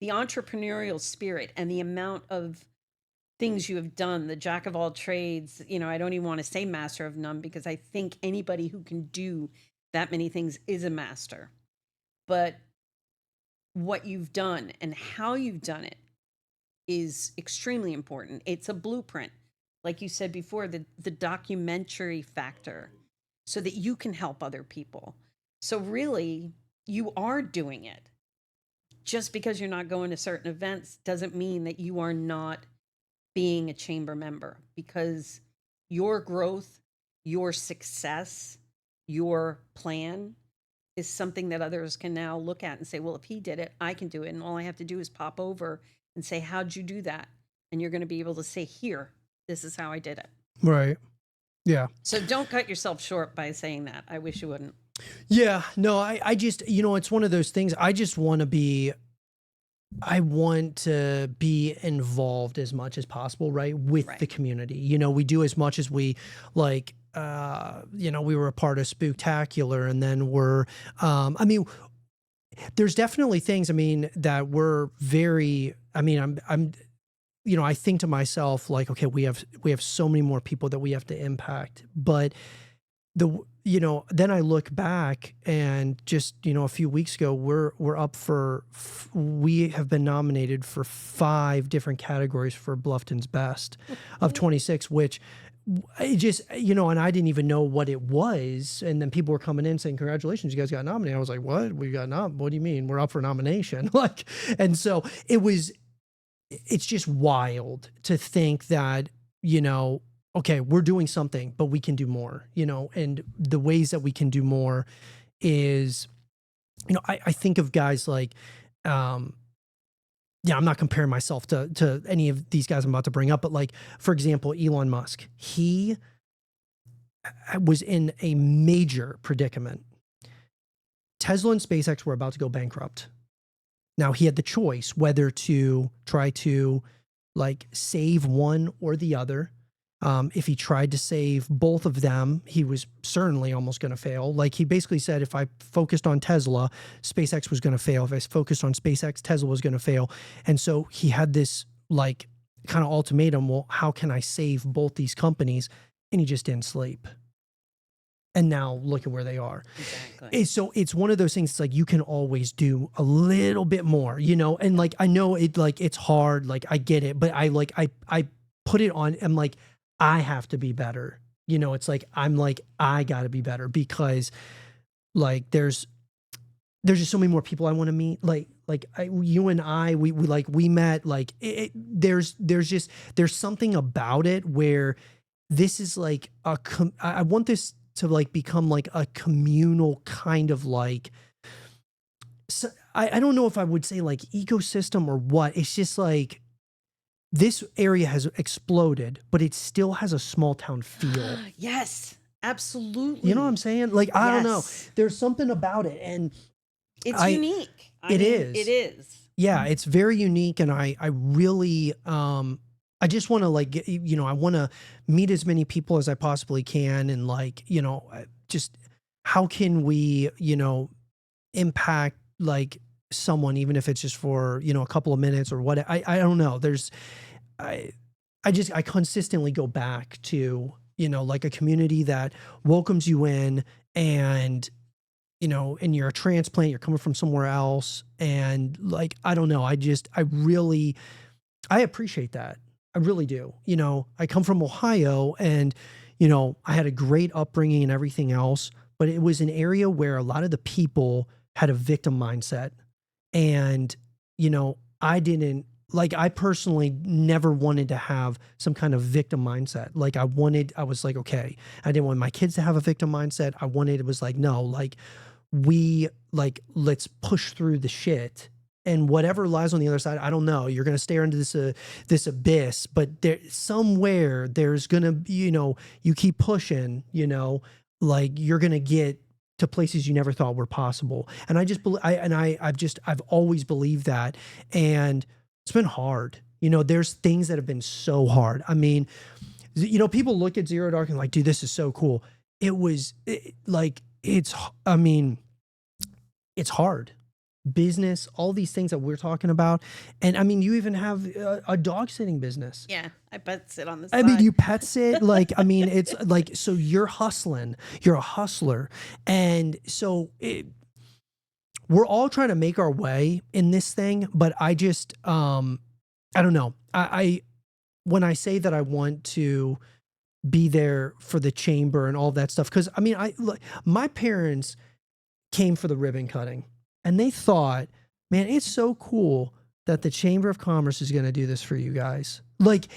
the entrepreneurial spirit and the amount of things you have done, the jack of all trades, I don't even want to say master of none, because I think anybody who can do that many things is a master. But what you've done and how you've done it is extremely important. It's a blueprint. Like you said before, the documentary factor, so that you can help other people. So really, you are doing it. Just because you're not going to certain events doesn't mean that you are not being a chamber member, because your growth, your success, your plan is something that others can now look at and say, well, if he did it, I can do it. And all I have to do is pop over and say, how'd you do that? And you're going to be able to say, here, this is how I did it. Right. Yeah. So don't cut yourself short by saying that. I wish you wouldn't. Yeah. No, I just, it's one of those things. I want to be involved as much as possible, right, with the community. We do as much as we like. We were a part of Spooktacular, and then there's definitely things, that we're very. I think to myself, like, okay, we have so many more people that we have to impact, but then I look back, and just, a few weeks ago, we're up we have been nominated for 5 different categories for Bluffton's Best of 26, which it just, and I didn't even know what it was. And then people were coming in saying, congratulations, you guys got nominated. I was like, what? We got nominated? What do you mean? We're up for nomination. And so it's just wild to think that, okay, we're doing something, but we can do more, and the ways that we can do more is, I think of guys like, I'm not comparing myself to any of these guys I'm about to bring up, but like, for example, Elon Musk, he was in a major predicament. Tesla and SpaceX were about to go bankrupt. Now he had the choice whether to try to like save one or the other. If he tried to save both of them, he was certainly almost going to fail. Like, he basically said, if I focused on Tesla, SpaceX was going to fail. If I focused on SpaceX, Tesla was going to fail. And so he had this like kind of ultimatum. Well, how can I save both these companies? And he just didn't sleep. And now look at where they are. Exactly. So it's one of those things. It's like, you can always do a little bit more, and like, I know it's hard. Like, I get it, but I put it on. I'm like, I have to be better. It's like, I'm like, I got to be better, because like, there's just so many more people I want to meet. You and I, we met, like, there's something about it where this is like I want this to like become like a communal kind of like, so I don't know if I would say like ecosystem or what. It's just like, this area has exploded, but it still has a small town feel. Yes, absolutely. You know what I'm saying? Like, I don't know. Yes. There's something about it, and It's unique. It is. It is. Yeah, it's very unique, and I really I just want to like I want to meet as many people as I possibly can, and like, just how can we impact like someone, even if it's just for a couple of minutes or what. I don't know. I consistently go back to like a community that welcomes you in, and and you're a transplant, you're coming from somewhere else, and like, I don't know, I appreciate that. I really do. I come from Ohio, and I had a great upbringing and everything else, but it was an area where a lot of the people had a victim mindset. And, I personally never wanted to have some kind of victim mindset. Like, I was like, okay, I didn't want my kids to have a victim mindset. It was like, no, like, let's push through the shit, and whatever lies on the other side, I don't know. You're going to stare into this abyss, but there somewhere there's going to, you keep pushing, like you're going to get to places you never thought were possible. And I just believe, I've always believed that. And it's been hard. There's things that have been so hard. I mean, people look at Zero Dark and like, dude, this is so cool. It's hard. Business, all these things that we're talking about. And I mean, you even have a dog sitting business. Yeah, I pet sit on the side. I mean, you pet sit, it's like, so you're hustling, you're a hustler. And so we're all trying to make our way in this thing, but I just, I don't know. When I say that I want to be there for the chamber and all that stuff, because I mean, my parents came for the ribbon cutting. And they thought, man, it's so cool that the Chamber of Commerce is going to do this for you guys. Like,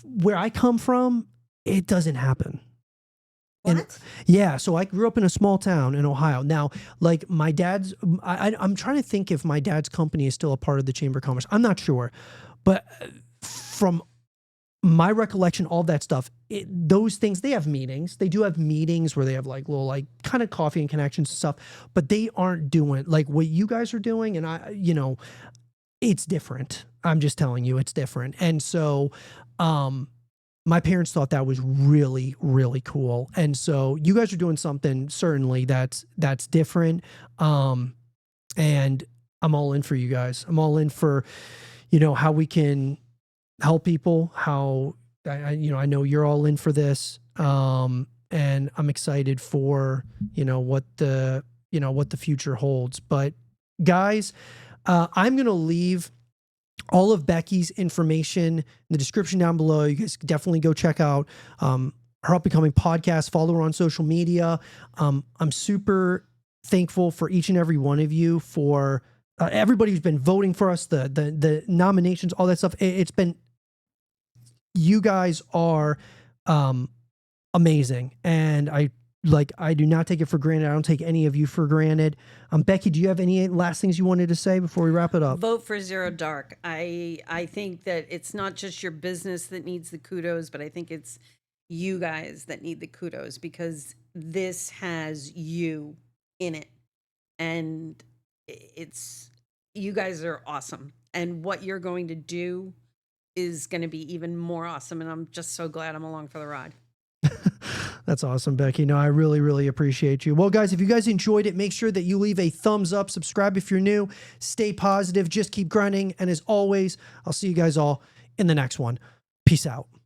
where I come from, it doesn't happen. What? Yeah. So I grew up in a small town in Ohio. Now, like my dad's, I'm trying to think if my dad's company is still a part of the Chamber of Commerce. I'm not sure. But from my recollection, all that stuff, those things, they have meetings. They do have meetings where they have like little, like kind of coffee and connections and stuff, but they aren't doing like what you guys are doing. And it's different. I'm just telling you, it's different. And so, my parents thought that was really, really cool. And so you guys are doing something certainly that's different. And I'm all in for you guys. I'm all in for, how we can help people, how I know you're all in for this. And I'm excited for, what the future holds. But guys, I'm going to leave all of Becky's information in the description down below. You guys definitely go check out, her up-and-coming podcast, follow her on social media. I'm super thankful for each and every one of you, for everybody who's been voting for us, the nominations, all that stuff. It's been, you guys are amazing. And I do not take it for granted. I don't take any of you for granted. Becky, do you have any last things you wanted to say before we wrap it up? Vote for Zero Dark. I think that it's not just your business that needs the kudos, but I think it's you guys that need the kudos, because this has you in it. And you guys are awesome. And what you're going to do is going to be even more awesome. And I'm just so glad I'm along for the ride. That's awesome, Becky. No, I really, really appreciate you. Well, guys, if you guys enjoyed it, make sure that you leave a thumbs up, subscribe if you're new, stay positive, just keep grinding. And as always, I'll see you guys all in the next one. Peace out.